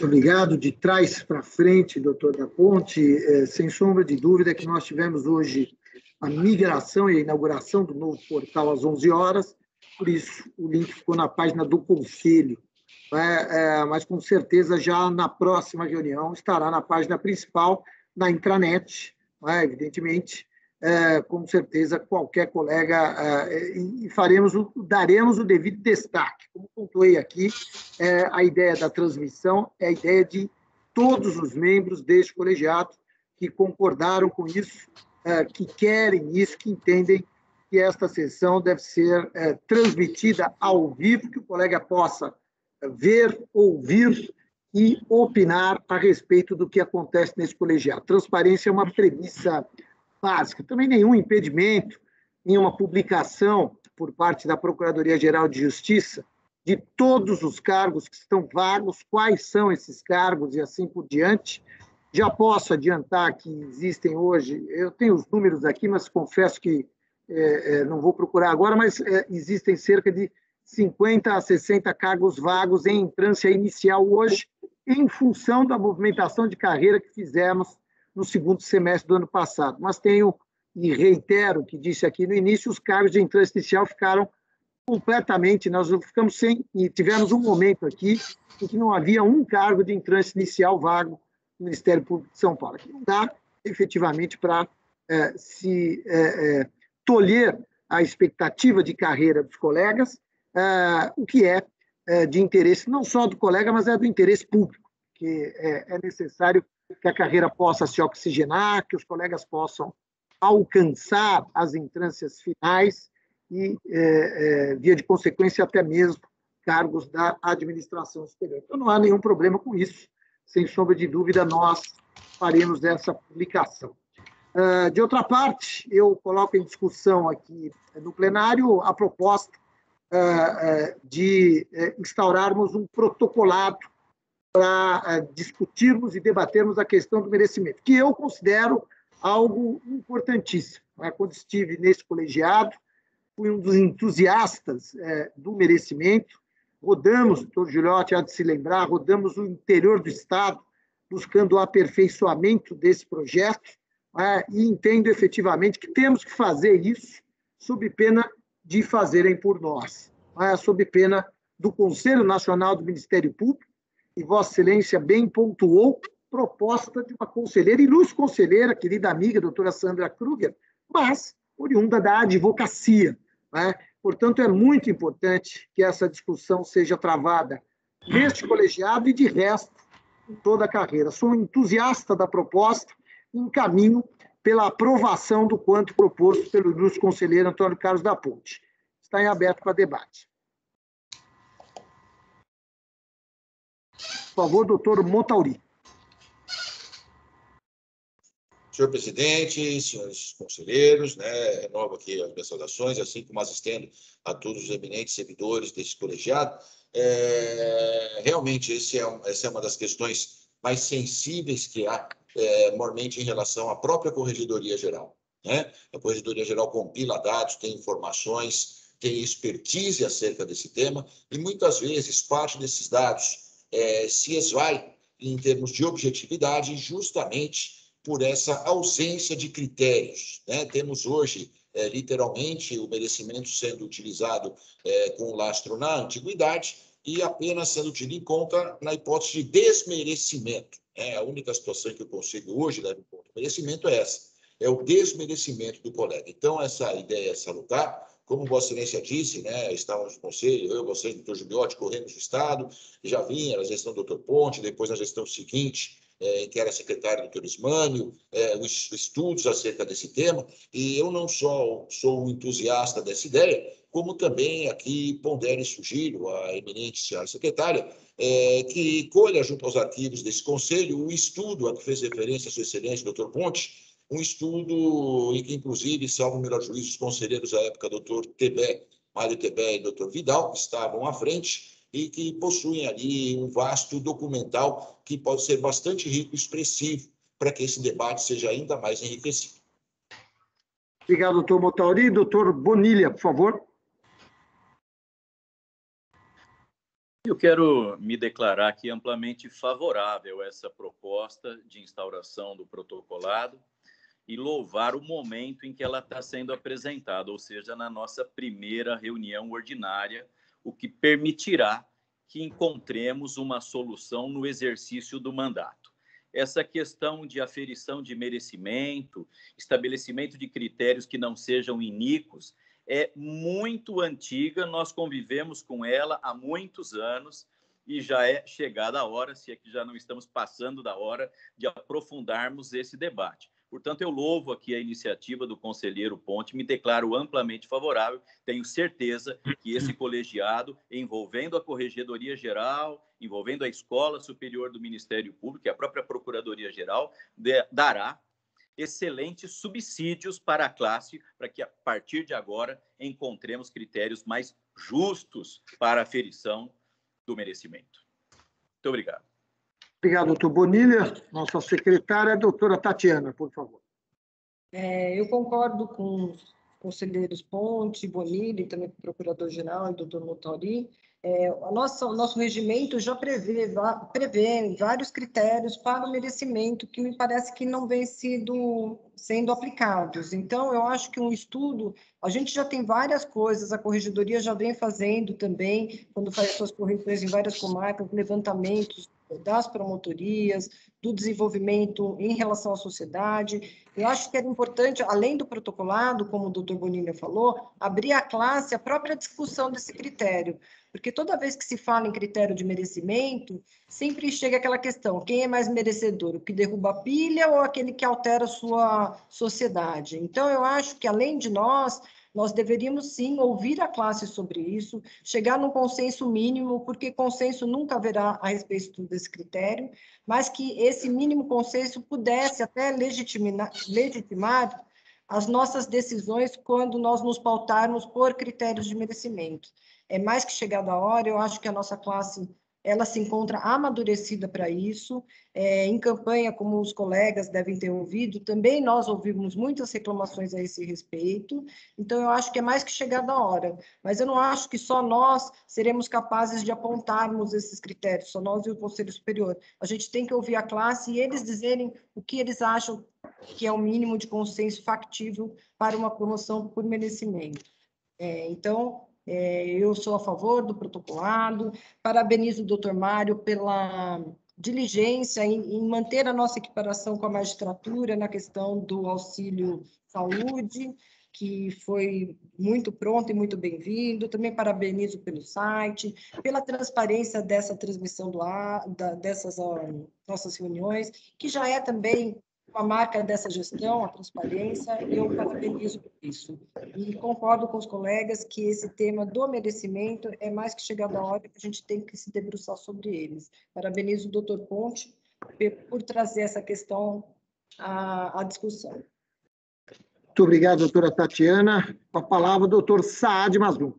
Obrigado. De trás para frente, doutor da Ponte, sem sombra de dúvida que nós tivemos hoje a migração e a inauguração do novo portal às 11 horas, por isso o link ficou na página do Conselho, mas com certeza já na próxima reunião estará na página principal, na intranet, evidentemente, com certeza qualquer colega, e daremos o devido destaque. Como pontuei aqui, a ideia da transmissão é a ideia de todos os membros deste colegiado que concordaram com isso, que querem isso, que entendem que esta sessão deve ser transmitida ao vivo, que o colega possa ver, ouvir e opinar a respeito do que acontece nesse colegiado. Transparência é uma premissa básica. Também nenhum impedimento em uma publicação por parte da Procuradoria-Geral de Justiça de todos os cargos que estão vagos, quais são esses cargos e assim por diante. Já posso adiantar que existem hoje, eu tenho os números aqui, mas confesso que não vou procurar agora, mas existem cerca de 50 a 60 cargos vagos em entrância inicial hoje, em função da movimentação de carreira que fizemos no segundo semestre do ano passado. Mas tenho, e reitero o que disse aqui no início, os cargos de entrância inicial ficaram completamente, nós ficamos sem, e tivemos um momento aqui em que não havia um cargo de entrância inicial vago no Ministério Público de São Paulo, que não dá efetivamente para se tolher a expectativa de carreira dos colegas, o que é de interesse não só do colega, mas é do interesse público, que é necessário que a carreira possa se oxigenar, que os colegas possam alcançar as entrâncias finais e, via de consequência, até mesmo cargos da administração superior. Então, não há nenhum problema com isso. Sem sombra de dúvida, nós faremos essa publicação. De outra parte, eu coloco em discussão aqui no plenário a proposta de instaurarmos um protocolado para discutirmos e debatermos a questão do merecimento, que eu considero algo importantíssimo. Quando estive nesse colegiado, fui um dos entusiastas do merecimento. Rodamos, o doutor Giuliotti há de se lembrar, rodamos o interior do Estado, buscando o aperfeiçoamento desse projeto, e entendo efetivamente que temos que fazer isso sob pena de fazerem por nós, sob pena do Conselho Nacional do Ministério Público, e Vossa Excelência bem pontuou, proposta de uma conselheira, ilustre conselheira, querida amiga, doutora Sandra Kruger, mas oriunda da advocacia. Portanto, é muito importante que essa discussão seja travada neste colegiado e, de resto, em toda a carreira. Sou um entusiasta da proposta e encaminho pela aprovação do quanto proposto pelo ilustre conselheiro Antônio Carlos da Ponte. Está em aberto para debate. Por favor, doutor Montauri. Senhor presidente, senhores conselheiros, renovo aqui as minhas saudações, assim como as estendo a todos os eminentes servidores desse colegiado. Realmente, essa é uma das questões mais sensíveis que há, mormente em relação à própria Corregedoria Geral. A Corregedoria Geral compila dados, tem informações, tem expertise acerca desse tema, e muitas vezes parte desses dados se esvai em termos de objetividade justamente por essa ausência de critérios. Temos hoje, literalmente, o merecimento sendo utilizado com lastro na antiguidade e apenas sendo tido em conta na hipótese de desmerecimento. A única situação que eu consigo hoje dar em conta do merecimento é essa, é o desmerecimento do colega. Então, essa ideia é salutar. Como Vossa Excelência disse, estávamos no conselho, eu, você, doutor Giuliotti, corremos no Estado, já vinha na gestão do doutor Ponte, depois na gestão seguinte, que era secretário do doutor Ismânio, os estudos acerca desse tema, e eu não só sou um entusiasta dessa ideia, como também aqui pondero e sugiro à eminente senhora secretária que colha junto aos arquivos desse conselho o estudo a que fez referência a sua excelência, doutor Ponte, um estudo em que, inclusive, salvo o melhor juízo, os conselheiros à época, doutor Tebé, Mário Tebé e doutor Vidal, estavam à frente e que possuem ali um vasto documental que pode ser bastante rico e expressivo para que esse debate seja ainda mais enriquecido. Obrigado, doutor Montauri. Doutor Bonilha, por favor. Eu quero me declarar aqui amplamente favorável a essa proposta de instauração do protocolado e louvar o momento em que ela está sendo apresentada, ou seja, na nossa primeira reunião ordinária, o que permitirá que encontremos uma solução no exercício do mandato. Essa questão de aferição de merecimento, estabelecimento de critérios que não sejam iníquos, é muito antiga, nós convivemos com ela há muitos anos e já é chegada a hora, se é que já não estamos passando da hora, de aprofundarmos esse debate. Portanto, eu louvo aqui a iniciativa do conselheiro Ponte, me declaro amplamente favorável. Tenho certeza que esse colegiado, envolvendo a Corregedoria Geral, envolvendo a Escola Superior do Ministério Público e a própria Procuradoria Geral, dará excelentes subsídios para a classe, para que, a partir de agora, encontremos critérios mais justos para a aferição do merecimento. Muito obrigado. Obrigado, doutor Bonilha. Nossa secretária, a doutora Tatiana, por favor. Eu concordo com os conselheiros Ponte, Bonilha, e também com o procurador-geral e o doutor Motori. O nosso regimento já prevê vários critérios para o merecimento que me parece que não vem sendo aplicados. Então, eu acho que um estudo, a gente já tem várias coisas, a Corregedoria já vem fazendo também, quando faz suas correções em várias comarcas, levantamentos das promotorias, do desenvolvimento em relação à sociedade. Eu acho que era importante, além do protocolado, como o doutor Bonilha falou, abrir à classe a própria discussão desse critério, porque toda vez que se fala em critério de merecimento, sempre chega aquela questão, quem é mais merecedor, o que derruba a pilha ou aquele que altera a sua sociedade? Então, eu acho que, além de nós deveríamos, sim, ouvir a classe sobre isso, chegar num consenso mínimo, porque consenso nunca haverá a respeito desse critério, mas que esse mínimo consenso pudesse até legitimar as nossas decisões quando nós nos pautarmos por critérios de merecimento. É mais que chegada a hora, eu acho que a nossa classe ela se encontra amadurecida para isso. Em campanha, como os colegas devem ter ouvido, também nós ouvimos muitas reclamações a esse respeito, então eu acho que é mais que chegada a hora, mas eu não acho que só nós seremos capazes de apontarmos esses critérios, só nós e o Conselho Superior. A gente tem que ouvir a classe e eles dizerem o que eles acham que é o mínimo de consenso factível para uma promoção por merecimento. Então, eu sou a favor do protocolado, parabenizo o doutor Mário pela diligência em manter a nossa equiparação com a magistratura na questão do auxílio saúde, que foi muito pronto e muito bem-vindo. Também parabenizo pelo site, pela transparência dessa transmissão dessas nossas reuniões, que já é também uma marca dessa gestão, a transparência, e eu parabenizo por isso. E concordo com os colegas que esse tema do merecimento é mais que chegado a hora que a gente tem que se debruçar sobre eles. Parabenizo o doutor Ponte por trazer essa questão à discussão. Muito obrigado, doutora Tatiana. Com a palavra, o doutor Saad Mazlum.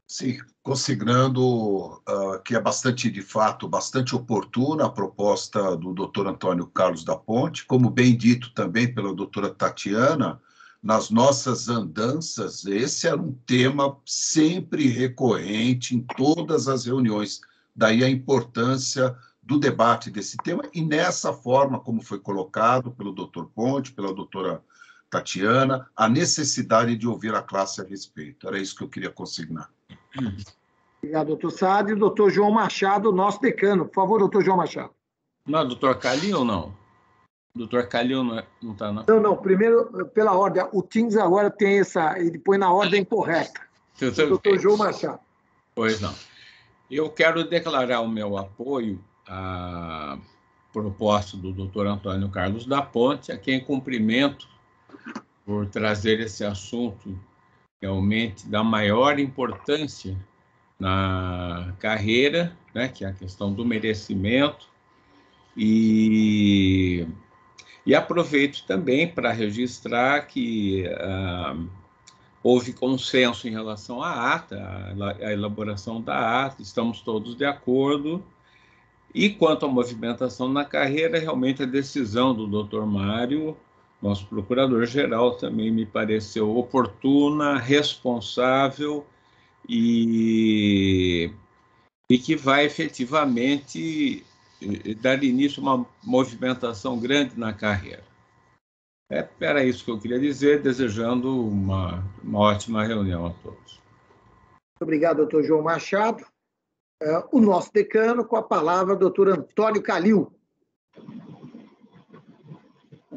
Sim, considerando que é bastante, de fato, bastante oportuna a proposta do doutor Antônio Carlos da Ponte, como bem dito também pela doutora Tatiana, nas nossas andanças, esse era um tema sempre recorrente em todas as reuniões, daí a importância do debate desse tema, e nessa forma como foi colocado pelo doutor Ponte, pela doutora Tatiana, a necessidade de ouvir a classe a respeito. Era isso que eu queria consignar. Obrigado, doutor Saad. E o doutor João Machado, nosso decano. Por favor, doutor João Machado. Não é doutor Calil ou não? Doutor Calil não está, não? Não. Primeiro, pela ordem. O Teams agora tem ele põe na ordem correta. Doutor João Machado. Pois não. Eu quero declarar o meu apoio à proposta do doutor Antônio Carlos da Ponte, a quem cumprimento por trazer esse assunto realmente da maior importância na carreira, né, que é a questão do merecimento, e aproveito também para registrar que houve consenso em relação à ata, a elaboração da ata, estamos todos de acordo, e quanto à movimentação na carreira, realmente a decisão do doutor Mário, nosso procurador-geral, também me pareceu oportuna, responsável e que vai efetivamente dar início a uma movimentação grande na carreira. Era isso que eu queria dizer, desejando uma ótima reunião a todos. Muito obrigado, doutor João Machado. O nosso decano, com a palavra, doutor Antônio Calil.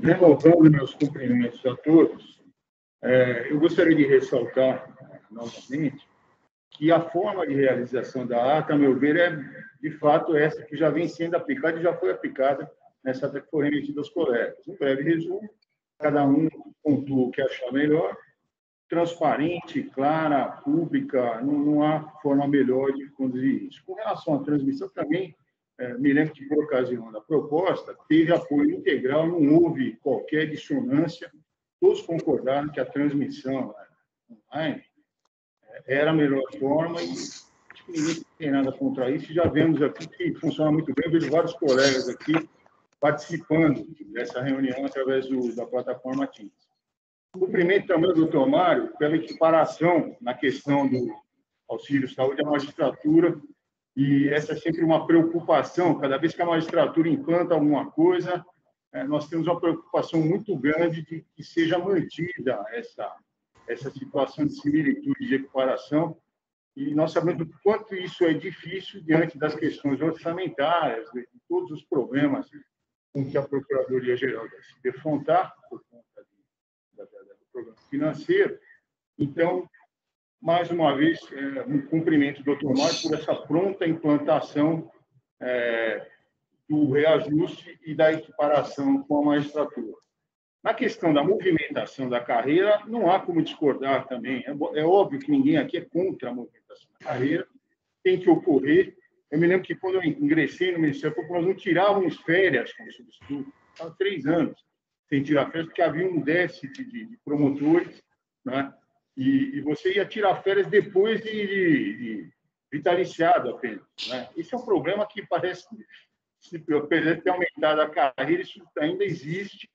Revoltando meus cumprimentos a todos, eu gostaria de ressaltar novamente que a forma de realização da ata, a meu ver, é de fato essa que já vem sendo aplicada e já foi aplicada nessa ata que foi remetida aos colegas. Um breve resumo: cada um pontua o que achar melhor, transparente, clara, pública, não há forma melhor de conduzir isso. Com relação à transmissão, também me lembro que, por ocasião da proposta, teve apoio integral, não houve qualquer dissonância, todos concordaram que a transmissão online era a melhor forma e acho que ninguém tem nada contra isso. Já vemos aqui que funciona muito bem, eu vejo vários colegas aqui participando dessa reunião através da plataforma Teams. Cumprimento também o doutor Mário pela equiparação na questão do auxílio saúde à magistratura, e essa é sempre uma preocupação, cada vez que a magistratura implanta alguma coisa, nós temos uma preocupação muito grande de que seja mantida essa situação de similitude de equiparação, e nós sabemos o quanto isso é difícil diante das questões orçamentárias, de todos os problemas com que a Procuradoria-Geral deve se defrontar por conta do programa financeiro. Então, mais uma vez, um cumprimento do Dr. Mário por essa pronta implantação do reajuste e da equiparação com a magistratura. Na questão da movimentação da carreira, não há como discordar também. É óbvio que ninguém aqui é contra a movimentação da carreira, tem que ocorrer. Eu me lembro que, quando eu ingressei no Ministério Público, nós não tirávamos férias como substituto. Há 3 anos sem tirar férias, porque havia um déficit de promotores, né? E você ia tirar férias depois de vitaliciado apenas, né? Esse é um problema que parece, apesar de ter aumentado a carreira, isso ainda existe.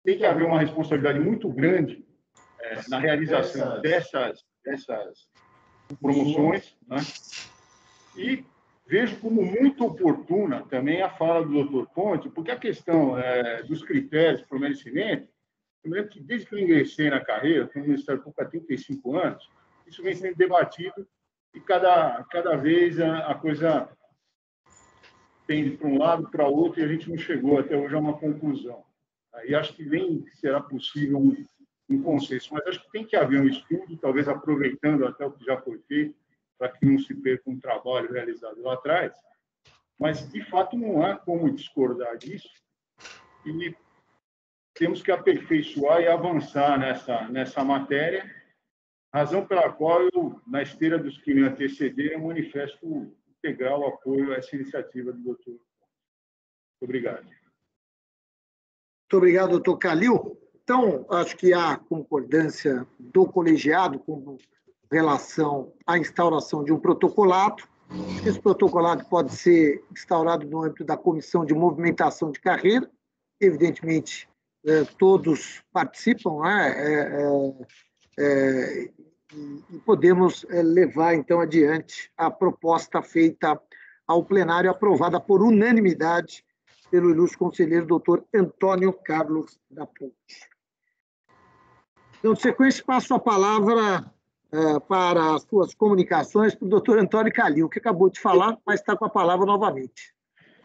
Tem que haver uma responsabilidade muito grande na realização dessas promoções, né? E vejo como muito oportuna também a fala do Dr. Ponte, porque a questão dos critérios para o merecimento, eu lembro que desde que eu ingressei na carreira, estou no Ministério Público há 35 anos, isso vem sendo debatido e cada vez a coisa tende para um lado, para outro, e a gente não chegou até hoje a uma conclusão. E acho que nem será possível um consenso, mas acho que tem que haver um estudo, talvez aproveitando até o que já foi feito, para que não se perca um trabalho realizado lá atrás, mas, de fato, não há como discordar disso e temos que aperfeiçoar e avançar nessa matéria, razão pela qual eu, na esteira dos que me antecederam, manifesto integral apoio a essa iniciativa do doutor. Muito obrigado. Muito obrigado, doutor Calil. Então, acho que há concordância do colegiado com relação à instauração de um protocolado. Esse protocolado pode ser instaurado no âmbito da Comissão de Movimentação de Carreira. Evidentemente, todos participam, e podemos levar, então, adiante a proposta feita ao plenário, aprovada por unanimidade pelo ilustre conselheiro doutor Antônio Carlos da Ponte. Então, de sequência, passo a palavra para as suas comunicações para o doutor Antônio Calil, que acabou de falar, mas está com a palavra novamente.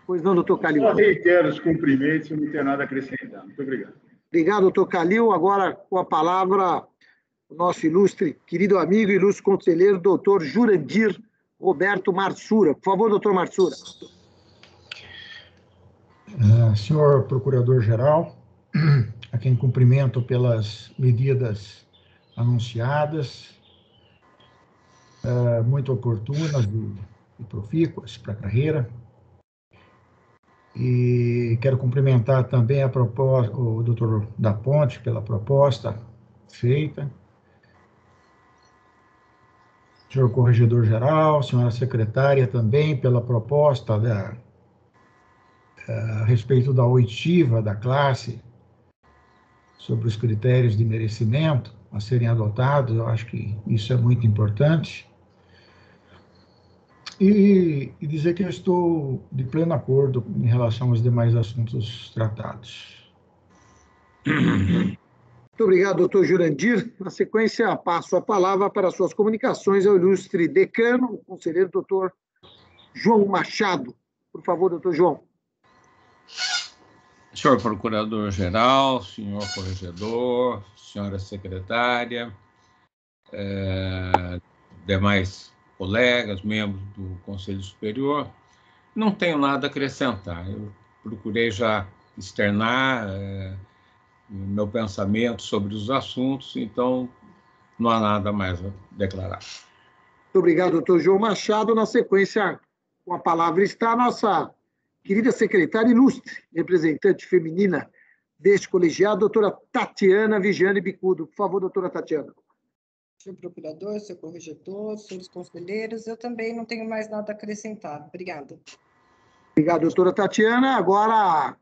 Pois não, doutor Calil? Só reitero os cumprimentos, não tenho nada a acrescentar. Muito obrigado. Obrigado, doutor Calil. Agora, com a palavra, o nosso ilustre, querido amigo, ilustre conselheiro, doutor Jurandir Roberto Marsura. Por favor, doutor Marsura. Senhor Procurador-Geral, a quem cumprimento pelas medidas anunciadas, muito oportunas e profícuas para a carreira. E quero cumprimentar também o doutor da Ponte pela proposta feita, senhor Corregedor-Geral, senhora Secretária também pela proposta a respeito da oitiva da classe sobre os critérios de merecimento a serem adotados. Eu acho que isso é muito importante. E dizer que eu estou de pleno acordo em relação aos demais assuntos tratados. Muito obrigado, doutor Jurandir. Na sequência, passo a palavra para suas comunicações ao ilustre decano, o conselheiro doutor João Machado. Por favor, doutor João. Senhor Procurador-Geral, senhor Corregedor, senhora Secretária, demais colegas, membros do Conselho Superior, não tenho nada a acrescentar. Eu procurei já externar meu pensamento sobre os assuntos, então não há nada mais a declarar. Muito obrigado, doutor João Machado. Na sequência, com a palavra está a nossa querida secretária ilustre, representante feminina deste colegiado, doutora Tatiana Vigiane Bicudo. Por favor, doutora Tatiana. Senhor procurador, senhor corregedor, senhores conselheiros, eu também não tenho mais nada a acrescentar. Obrigada. Obrigado, doutora Tatiana. Agora,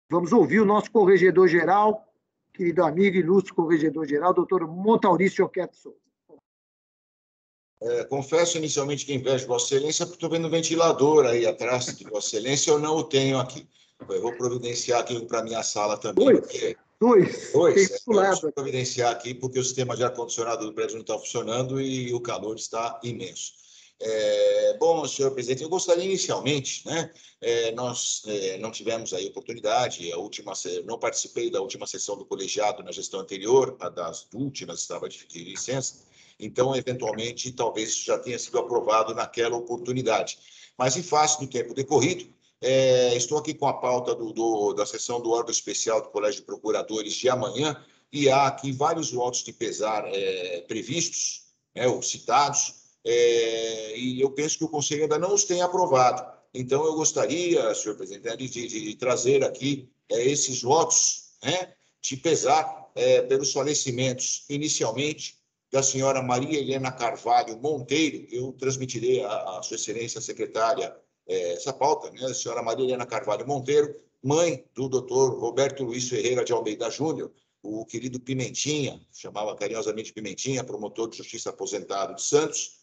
vamos ouvir o nosso corregedor-geral, querido amigo, ilustre corregedor-geral, doutor Montaurício Oquete Souza. Confesso inicialmente que invejo Vossa Excelência, porque estou vendo um ventilador aí atrás de Vossa Excelência, eu não o tenho aqui. Eu vou providenciar aqui para a minha sala também. Dois. Vou providenciar aqui, porque o sistema de ar-condicionado do prédio não está funcionando e o calor está imenso. Bom, senhor presidente, eu gostaria inicialmente, né, nós não tivemos aí oportunidade, não participei da última sessão do colegiado na gestão anterior, a das últimas estava de licença, então, eventualmente, talvez isso já tenha sido aprovado naquela oportunidade. Mas, em face do tempo decorrido, estou aqui com a pauta da sessão do órgão especial do Colégio de Procuradores de amanhã, e há aqui vários votos de pesar previstos, ou citados, e eu penso que o Conselho ainda não os tem aprovado. Então, eu gostaria, senhor presidente, de trazer aqui esses votos, de pesar pelos falecimentos, inicialmente, da senhora Maria Helena Carvalho Monteiro. Eu transmitirei à sua excelência secretária essa pauta, né? A senhora Maria Helena Carvalho Monteiro, mãe do doutor Roberto Luiz Ferreira de Almeida Júnior, o querido Pimentinha, chamava carinhosamente Pimentinha, promotor de justiça aposentado de Santos.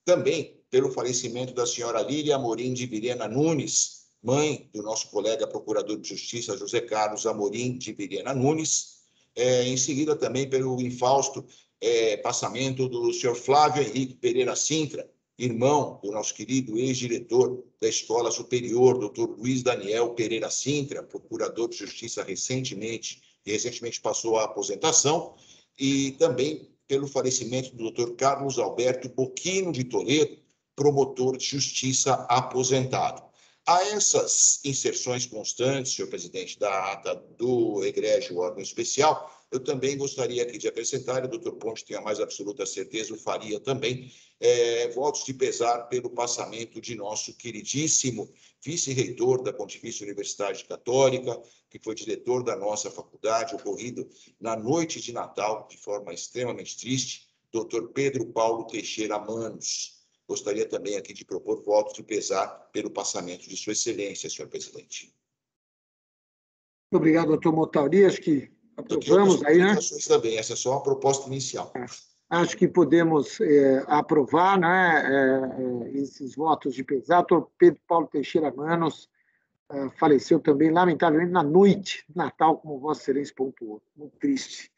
Também pelo falecimento da senhora Lília Amorim de Vilhena Nunes, mãe do nosso colega procurador de justiça José Carlos Amorim de Vilhena Nunes. Em seguida também pelo infausto passamento do senhor Flávio Henrique Pereira Sintra, irmão do nosso querido ex-diretor da Escola Superior, doutor Luiz Daniel Pereira Sintra, procurador de justiça recentemente passou à aposentação, e também pelo falecimento do doutor Carlos Alberto Boquino de Toledo, promotor de justiça aposentado. A essas inserções constantes, senhor presidente, da ata do egrégio órgão especial, eu também gostaria aqui de acrescentar, e o doutor Ponte tem a mais absoluta certeza, o faria também, votos de pesar pelo passamento de nosso queridíssimo vice-reitor da Pontifícia Universidade Católica, que foi diretor da nossa faculdade, ocorrido na noite de Natal, de forma extremamente triste, doutor Pedro Paulo Teixeira Manos. Gostaria também aqui de propor votos de pesar pelo passamento de sua excelência, senhor presidente. Muito obrigado, doutor Motauri. Acho que aprovamos aí, né? Também. Essa é só a proposta inicial. Acho que podemos aprovar, né, esses votos de pesar. Doutor Pedro Paulo Teixeira Manos faleceu também, lamentavelmente, na noite de Natal, como Vossa Excelência pontuou. Muito triste.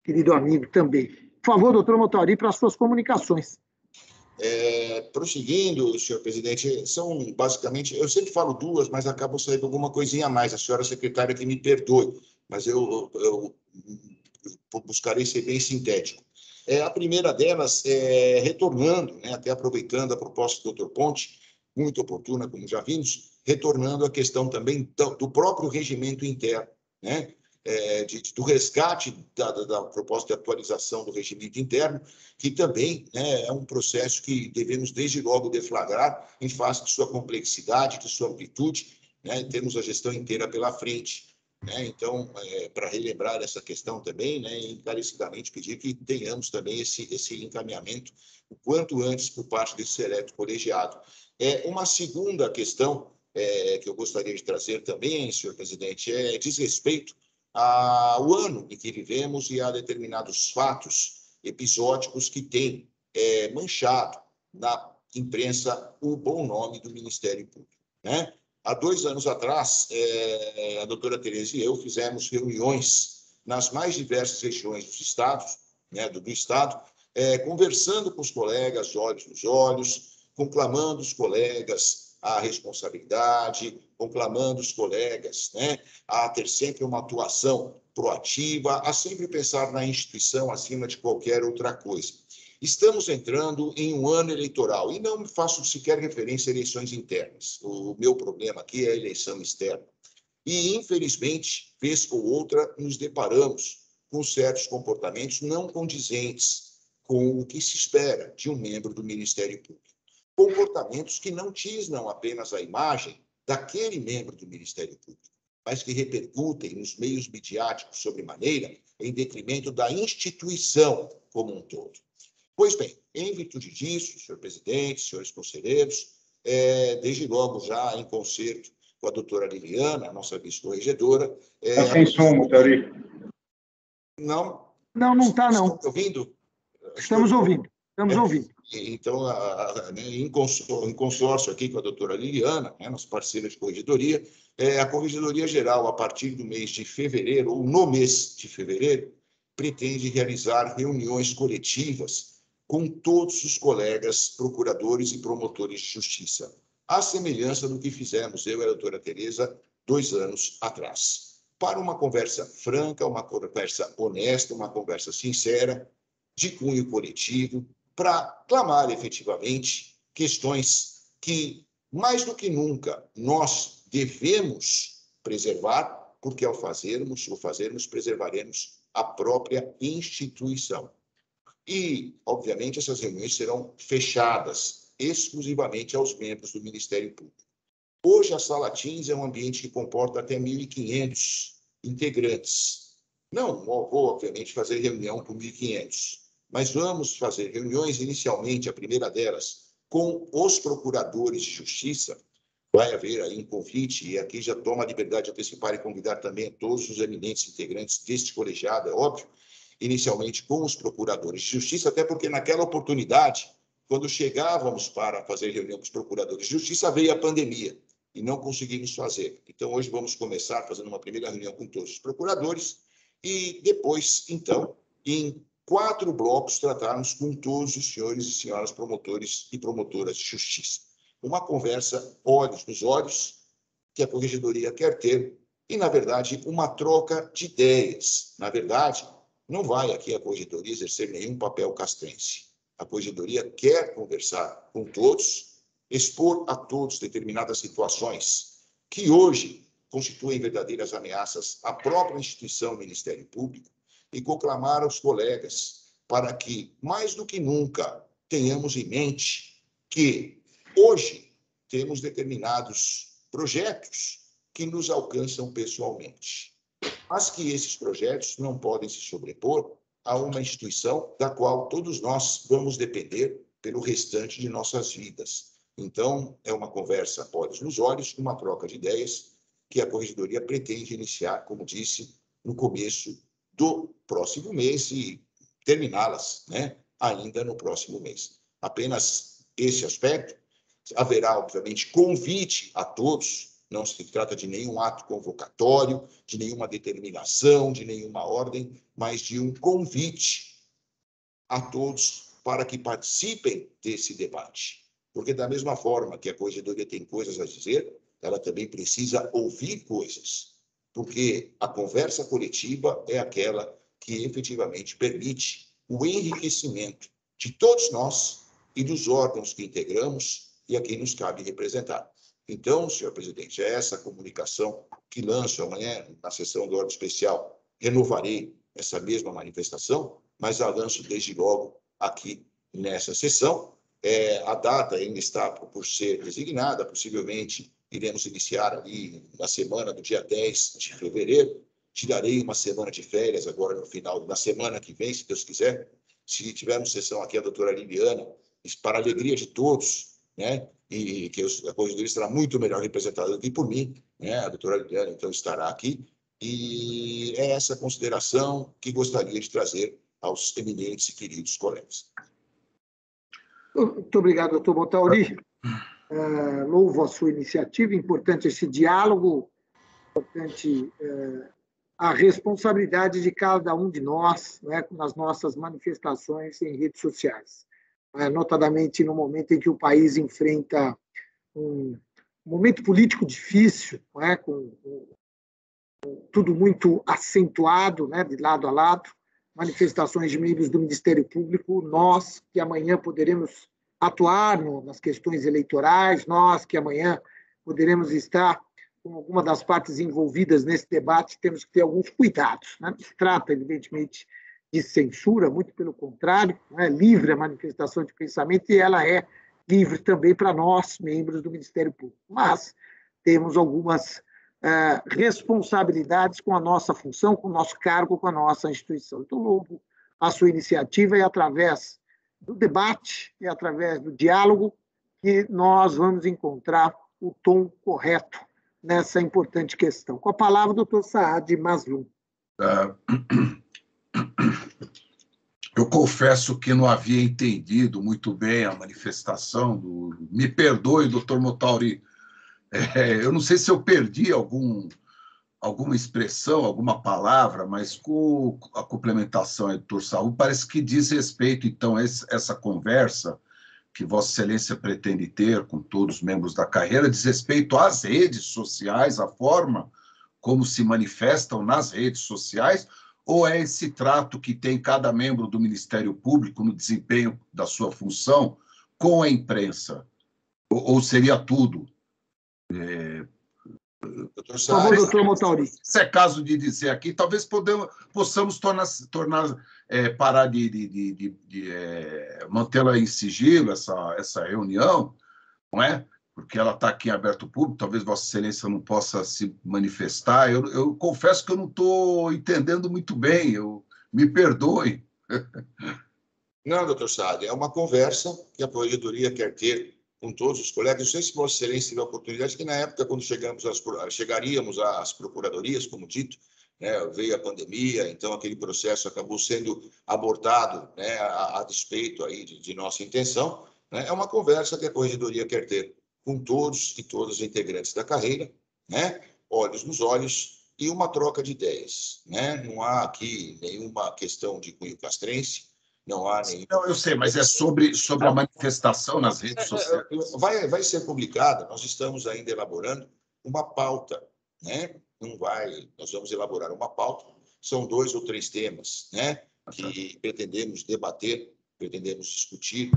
Querido amigo também. Por favor, doutor Motauri, para as suas comunicações. Prosseguindo, senhor presidente, são basicamente, eu sempre falo duas, mas acabam saindo alguma coisinha a mais. A senhora secretária que me perdoe, mas eu buscarei ser bem sintético. A primeira delas retornando, né, até aproveitando a proposta do doutor Ponte, muito oportuna, como já vimos, retornando à questão também do próprio regimento interno, né? Do resgate da proposta de atualização do regimento interno, que também, né, é um processo que devemos desde logo deflagrar em face de sua complexidade, de sua amplitude, né, temos a gestão inteira pela frente. Né? Então, para relembrar essa questão também, né, encarecidamente pedir que tenhamos também esse encaminhamento o quanto antes por parte desse seleto colegiado. Uma segunda questão que eu gostaria de trazer também, senhor presidente, diz respeito ao ano em que vivemos e a determinados fatos episódicos que têm manchado na imprensa o bom nome do Ministério Público. Né? Há 2 anos atrás, a doutora Tereza e eu fizemos reuniões nas mais diversas regiões dos estados, né, do estado, conversando com os colegas, olhos nos olhos, conclamando os colegas à responsabilidade, conclamando os colegas, né, a ter sempre uma atuação proativa, a sempre pensar na instituição acima de qualquer outra coisa. Estamos entrando em um ano eleitoral e não faço sequer referência a eleições internas. O meu problema aqui é a eleição externa. E, infelizmente, vez ou outra, nos deparamos com certos comportamentos não condizentes com o que se espera de um membro do Ministério Público. Comportamentos que não tisnam apenas a imagem daquele membro do Ministério Público, mas que repercutem nos meios midiáticos sobremaneira em detrimento da instituição como um todo. Pois bem, em virtude disso, senhor presidente, senhores conselheiros, desde logo já em concerto com a doutora Liliana, a nossa vice-corregedora... Está sem som, Tauri. Não? Não está, não. Estão ouvindo? Estamos ouvindo. Então, em consórcio aqui com a doutora Liliana, nossa parceira de corregedoria, a Corregedoria Geral, a partir do mês de fevereiro, ou no mês de fevereiro, pretende realizar reuniões coletivas com todos os colegas procuradores e promotores de justiça, à semelhança do que fizemos eu e a doutora Tereza 2 anos atrás, para uma conversa franca, uma conversa honesta, uma conversa sincera, de cunho coletivo, para clamar efetivamente questões que, mais do que nunca, nós devemos preservar, porque ao fazermos, preservaremos a própria instituição. E, obviamente, essas reuniões serão fechadas exclusivamente aos membros do Ministério Público. Hoje, a Sala Teams é um ambiente que comporta até 1.500 integrantes. Não vou, obviamente, fazer reunião com 1.500, mas vamos fazer reuniões, inicialmente, a primeira delas, com os procuradores de justiça. Vai haver aí um convite, e aqui já tomo a liberdade de antecipar e convidar também todos os eminentes integrantes deste colegiado, é óbvio, inicialmente com os procuradores de justiça, até porque naquela oportunidade, quando chegávamos para fazer reunião com os procuradores de justiça, veio a pandemia e não conseguimos fazer. Então, hoje vamos começar fazendo uma primeira reunião com todos os procuradores e depois, então, em 4 blocos, tratarmos com todos os senhores e senhoras promotores e promotoras de justiça. Uma conversa olhos nos olhos que a Corregedoria quer ter e, na verdade, uma troca de ideias. Na verdade, não vai aqui a Corregedoria exercer nenhum papel castrense. A Corregedoria quer conversar com todos, expor a todos determinadas situações que hoje constituem verdadeiras ameaças à própria instituição Ministério Público e conclamar aos colegas para que, mais do que nunca, tenhamos em mente que hoje temos determinados projetos que nos alcançam pessoalmente, mas que esses projetos não podem se sobrepor a uma instituição da qual todos nós vamos depender pelo restante de nossas vidas. Então, é uma conversa olhos nos olhos, uma troca de ideias que a Corregedoria pretende iniciar, como disse, no começo do próximo mês e terminá-las, ainda no próximo mês. Apenas esse aspecto. Haverá, obviamente, convite a todos, não se trata de nenhum ato convocatório, de nenhuma determinação, de nenhuma ordem, mas de um convite a todos para que participem desse debate. Porque, da mesma forma que a Corregedoria tem coisas a dizer, ela também precisa ouvir coisas, porque a conversa coletiva é aquela que efetivamente permite o enriquecimento de todos nós e dos órgãos que integramos e a quem nos cabe representar. Então, senhor presidente, é essa comunicação que lanço amanhã na sessão do órgão especial. Renovarei essa mesma manifestação, mas a lanço desde logo aqui nessa sessão. A data ainda está por ser designada, possivelmente iremos iniciar ali na semana do dia 10 de fevereiro. Tirarei uma semana de férias agora no final da semana que vem, se Deus quiser. Se tivermos sessão aqui, a doutora Liliana, para a alegria de todos, e que a Corregedoria estará muito melhor representada do que por mim, a doutora Liliana, então, estará aqui, e é essa consideração que gostaria de trazer aos eminentes e queridos colegas. Muito obrigado, doutor Montauri. Louvo a sua iniciativa, importante esse diálogo, importante a responsabilidade de cada um de nós, nas nossas manifestações em redes sociais. Notadamente no momento em que o país enfrenta um momento político difícil, com tudo muito acentuado, de lado a lado, manifestações de membros do Ministério Público, nós que amanhã poderemos atuar nas questões eleitorais, nós que amanhã poderemos estar com alguma das partes envolvidas nesse debate, temos que ter alguns cuidados. Não se trata, evidentemente, de censura, muito pelo contrário, é livre a manifestação de pensamento e ela é livre também para nós, membros do Ministério Público. Mas temos algumas responsabilidades com a nossa função, com o nosso cargo, com a nossa instituição. Então, louvo a sua iniciativa e através do debate e através do diálogo que nós vamos encontrar o tom correto nessa importante questão. Com a palavra, o doutor Saad Mazlum. Eu confesso que não havia entendido muito bem a manifestação do... Me perdoe, doutor Motauri. Eu não sei se eu perdi alguma expressão, alguma palavra, mas com a complementação do doutor Saúl, parece que diz respeito, então, a essa conversa que Vossa Excelência pretende ter com todos os membros da carreira, diz respeito às redes sociais, a forma como se manifestam nas redes sociais, ou é esse trato que tem cada membro do Ministério Público no desempenho da sua função com a imprensa? Ou seria tudo? Por favor, doutor Motauri. Se é caso de dizer aqui, talvez possamos parar de mantê-la em sigilo, essa reunião, não é? Porque ela está aqui em aberto público, talvez Vossa Excelência não possa se manifestar. Eu confesso que eu não estou entendendo muito bem, me perdoe. Não, doutor Saad, é uma conversa que a Corregedoria quer ter com todos os colegas. Não sei se Vossa Excelência teve a oportunidade, que na época, quando chegaríamos às procuradorias, como dito, né, veio a pandemia, então aquele processo acabou sendo abortado, né, a despeito aí de nossa intenção. Né, é uma conversa que a Corregedoria quer ter com todos e todas os integrantes da carreira, né, olhos nos olhos, e uma troca de ideias. Né? Não há aqui nenhuma questão de cunho castrense, não há nenhum... Não, eu sei, mas é sobre a manifestação nas redes sociais. Vai ser publicada, nós estamos ainda elaborando uma pauta, né? Nós vamos elaborar uma pauta, são 2 ou 3 temas, né? Que pretendemos debater, pretendemos discutir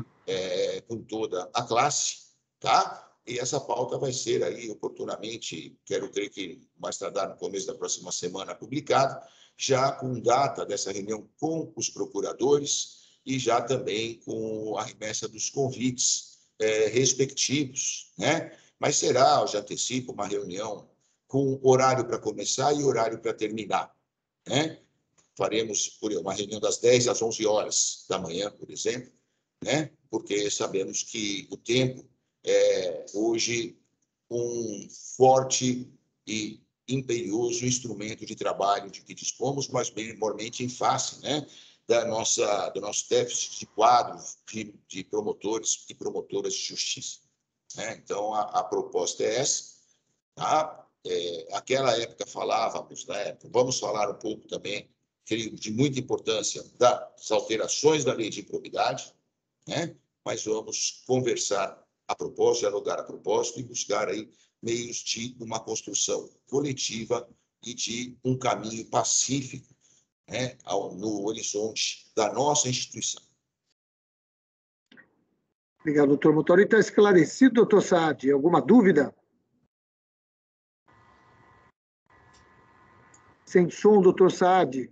com toda a classe, tá? E essa pauta vai ser aí oportunamente, quero crer que mais tardar no começo da próxima semana publicada, já com data dessa reunião com os procuradores e já também com a remessa dos convites respectivos, né? Mas será, eu já antecipo, uma reunião com horário para começar e horário para terminar, né? Faremos uma reunião das 10 às 11 horas da manhã, por exemplo, né? Porque sabemos que o tempo é hoje um forte e imperioso instrumento de trabalho de que dispomos, mas bem mormente em face, né, do nosso déficit de quadro de promotores e promotoras de justiça. Né? Então, a proposta é essa. Tá? Aquela época falávamos, né, vamos falar um pouco também, creio, de muita importância das alterações da lei de improbidade, né? Mas vamos conversar a propósito, dialogar a propósito e buscar aí meios de uma construção coletiva e de um caminho pacífico, né, no horizonte da nossa instituição. Obrigado, doutor Motauri. Está esclarecido, doutor Saad? Alguma dúvida? Sem som, doutor Saad.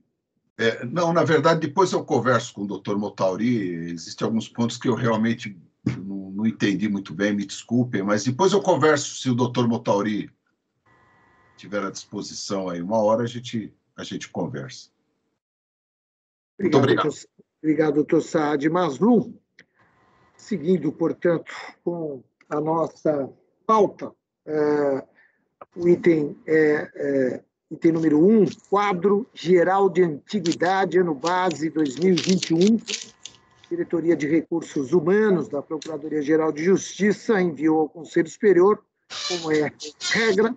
Não, na verdade, depois eu converso com o doutor Motauri. Existem alguns pontos que eu realmente não entendi muito bem, me desculpem, mas depois eu converso, se o doutor Motauri tiver à disposição aí, uma hora a gente conversa. Muito obrigado. Obrigado, doutor Saad Mazlum. Seguindo, portanto, com a nossa pauta, o item número 1, Quadro Geral de Antiguidade, ano base 2021, Diretoria de Recursos Humanos da Procuradoria-Geral de Justiça enviou ao Conselho Superior, como é regra,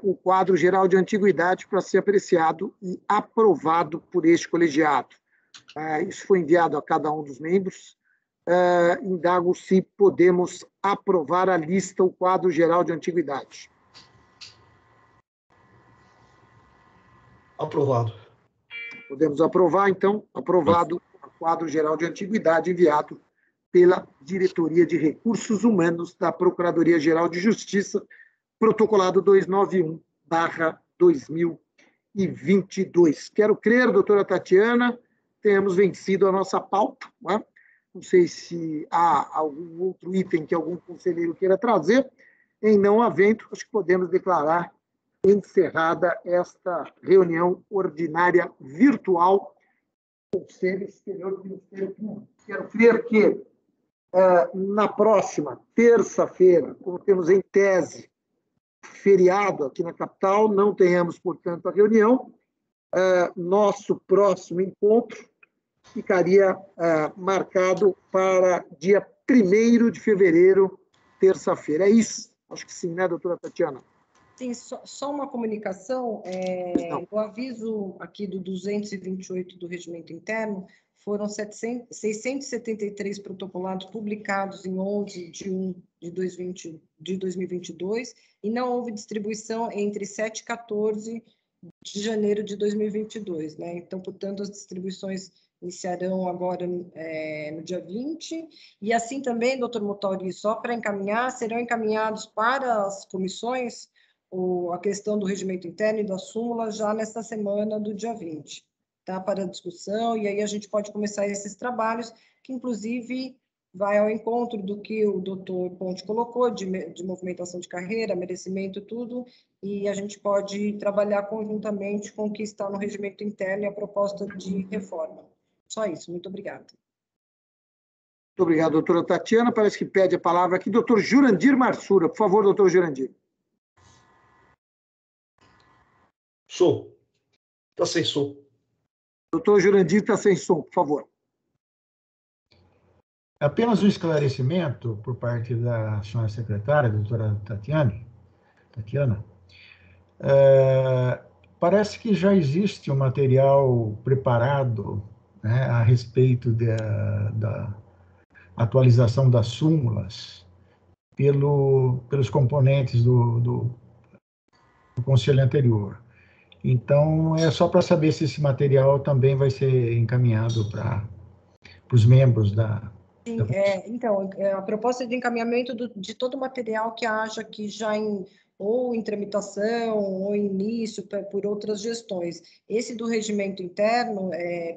o quadro geral de antiguidade para ser apreciado e aprovado por este colegiado. Isso foi enviado a cada um dos membros. Indago se podemos aprovar a lista, o quadro geral de antiguidade. Aprovado. Podemos aprovar, então, aprovado o quadro geral de antiguidade enviado pela Diretoria de Recursos Humanos da Procuradoria-Geral de Justiça, protocolado 291/2022. Quero crer, doutora Tatiana, tenhamos vencido a nossa pauta, não é? Não sei se há algum outro item que algum conselheiro queira trazer. Em não havendo, acho que podemos declarar encerrada esta reunião ordinária virtual do Conselho Superior do Ministério Público. Quero crer que, na próxima terça-feira, como temos em tese feriado aqui na capital, não tenhamos, portanto, a reunião. Nosso próximo encontro ficaria marcado para dia 1º de fevereiro, terça-feira. É isso? Acho que sim, né, doutora Tatiana? Sim, só uma comunicação. O aviso aqui do 228 do Regimento Interno foram 673 protocolados publicados em 11 de 1 de 2022 e não houve distribuição entre 7 e 14 de janeiro de 2022, né? Então, portanto, as distribuições iniciarão agora no dia 20, e assim também, doutor Motauri, só para encaminhar, serão encaminhados para as comissões a questão do regimento interno e da súmula já nesta semana do dia 20, tá? Para discussão, e aí a gente pode começar esses trabalhos, que inclusive vai ao encontro do que o doutor Ponte colocou, de movimentação de carreira, merecimento, tudo, e a gente pode trabalhar conjuntamente com o que está no regimento interno e a proposta de reforma. Só isso, muito obrigada. Muito obrigado, doutora Tatiana. Parece que pede a palavra aqui doutor Jurandir Marsura. Por favor, doutor Jurandir. Som. Está sem som. Doutor Jurandir está sem som, por favor. Apenas um esclarecimento por parte da senhora secretária, doutora Tatiana. Parece que já existe um material preparado, né, a respeito da atualização das súmulas pelos componentes do conselho anterior. Então, é só para saber se esse material também vai ser encaminhado para os membros da... Sim, então, a proposta de encaminhamento de todo o material que haja aqui já ou em tramitação, ou em início, por outras gestões. Esse do regimento interno,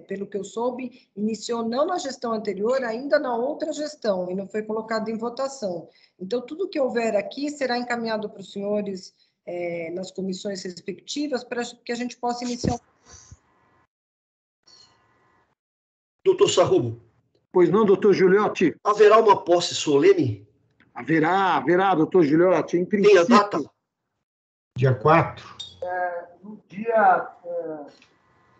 pelo que eu soube, iniciou não na gestão anterior, ainda na outra gestão, e não foi colocado em votação. Então, tudo que houver aqui será encaminhado para os senhores nas comissões respectivas, para que a gente possa iniciar. Doutor Sarrubo. Pois não, doutor Giuliotti? Haverá uma posse solene? Haverá, doutor Giuliotti. Em princípio, tem a data? Dia 4. No dia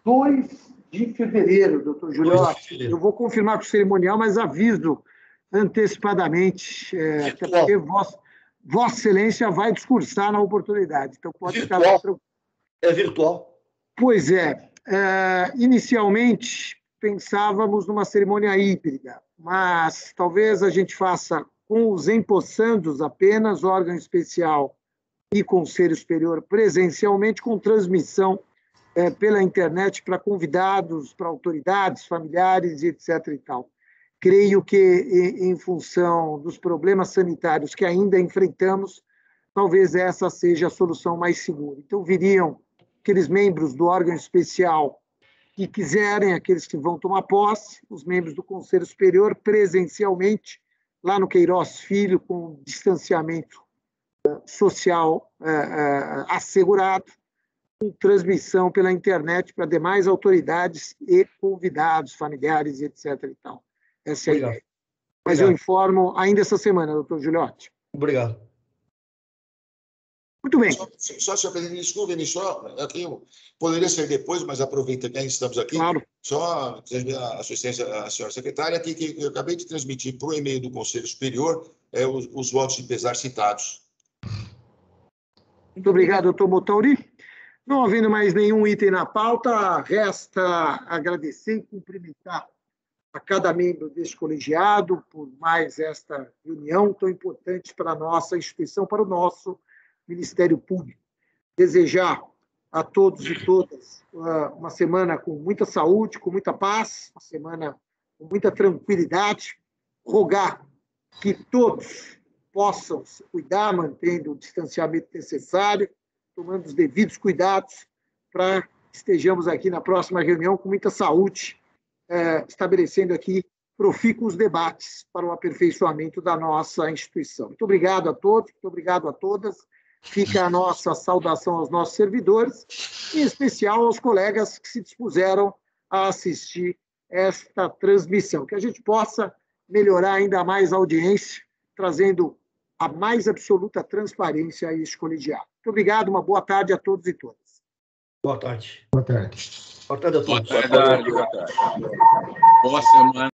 2 de fevereiro, doutor Giuliotti. Eu vou confirmar com o cerimonial, mas aviso antecipadamente, até porque Vossa Excelência vai discursar na oportunidade. Então, pode ficar tranquilo. É virtual? Pois é. Inicialmente, pensávamos numa cerimônia híbrida, mas talvez a gente faça com os empossandos apenas, órgão especial e Conselho Superior presencialmente, com transmissão pela internet para convidados, para autoridades, familiares, etc. e tal. Creio que, em função dos problemas sanitários que ainda enfrentamos, talvez essa seja a solução mais segura. Então, viriam aqueles membros do órgão especial que quiserem, aqueles que vão tomar posse, os membros do Conselho Superior, presencialmente, lá no Queiroz Filho, com distanciamento social assegurado, com transmissão pela internet para demais autoridades e convidados, familiares, etc. e tal. Essa é a ideia. Mas eu informo ainda essa semana, doutor Giuliotti. Obrigado. Muito bem. Só, senhor presidente, desculpe, só aqui, poderia ser depois, mas aproveita que ainda estamos aqui. Claro. Só a assistência à senhora secretária, que eu acabei de transmitir para o e-mail do Conselho Superior os votos de pesar citados. Muito obrigado, doutor Motauri. Não havendo mais nenhum item na pauta, resta agradecer e cumprimentar a cada membro deste colegiado por mais esta reunião tão importante para a nossa instituição, para o nosso Ministério Público. Desejar a todos e todas uma semana com muita saúde, com muita paz, uma semana com muita tranquilidade. Rogar que todos possam se cuidar, mantendo o distanciamento necessário, tomando os devidos cuidados para que estejamos aqui na próxima reunião com muita saúde, estabelecendo aqui profícuos debates para o aperfeiçoamento da nossa instituição. Muito obrigado a todos, muito obrigado a todas. Fica a nossa saudação aos nossos servidores, em especial aos colegas que se dispuseram a assistir esta transmissão. Que a gente possa melhorar ainda mais a audiência, trazendo a mais absoluta transparência a este colegiado. Muito obrigado, uma boa tarde a todos e todas. Boa tarde. Boa tarde. Boa tarde a todos. Boa tarde. Boa semana.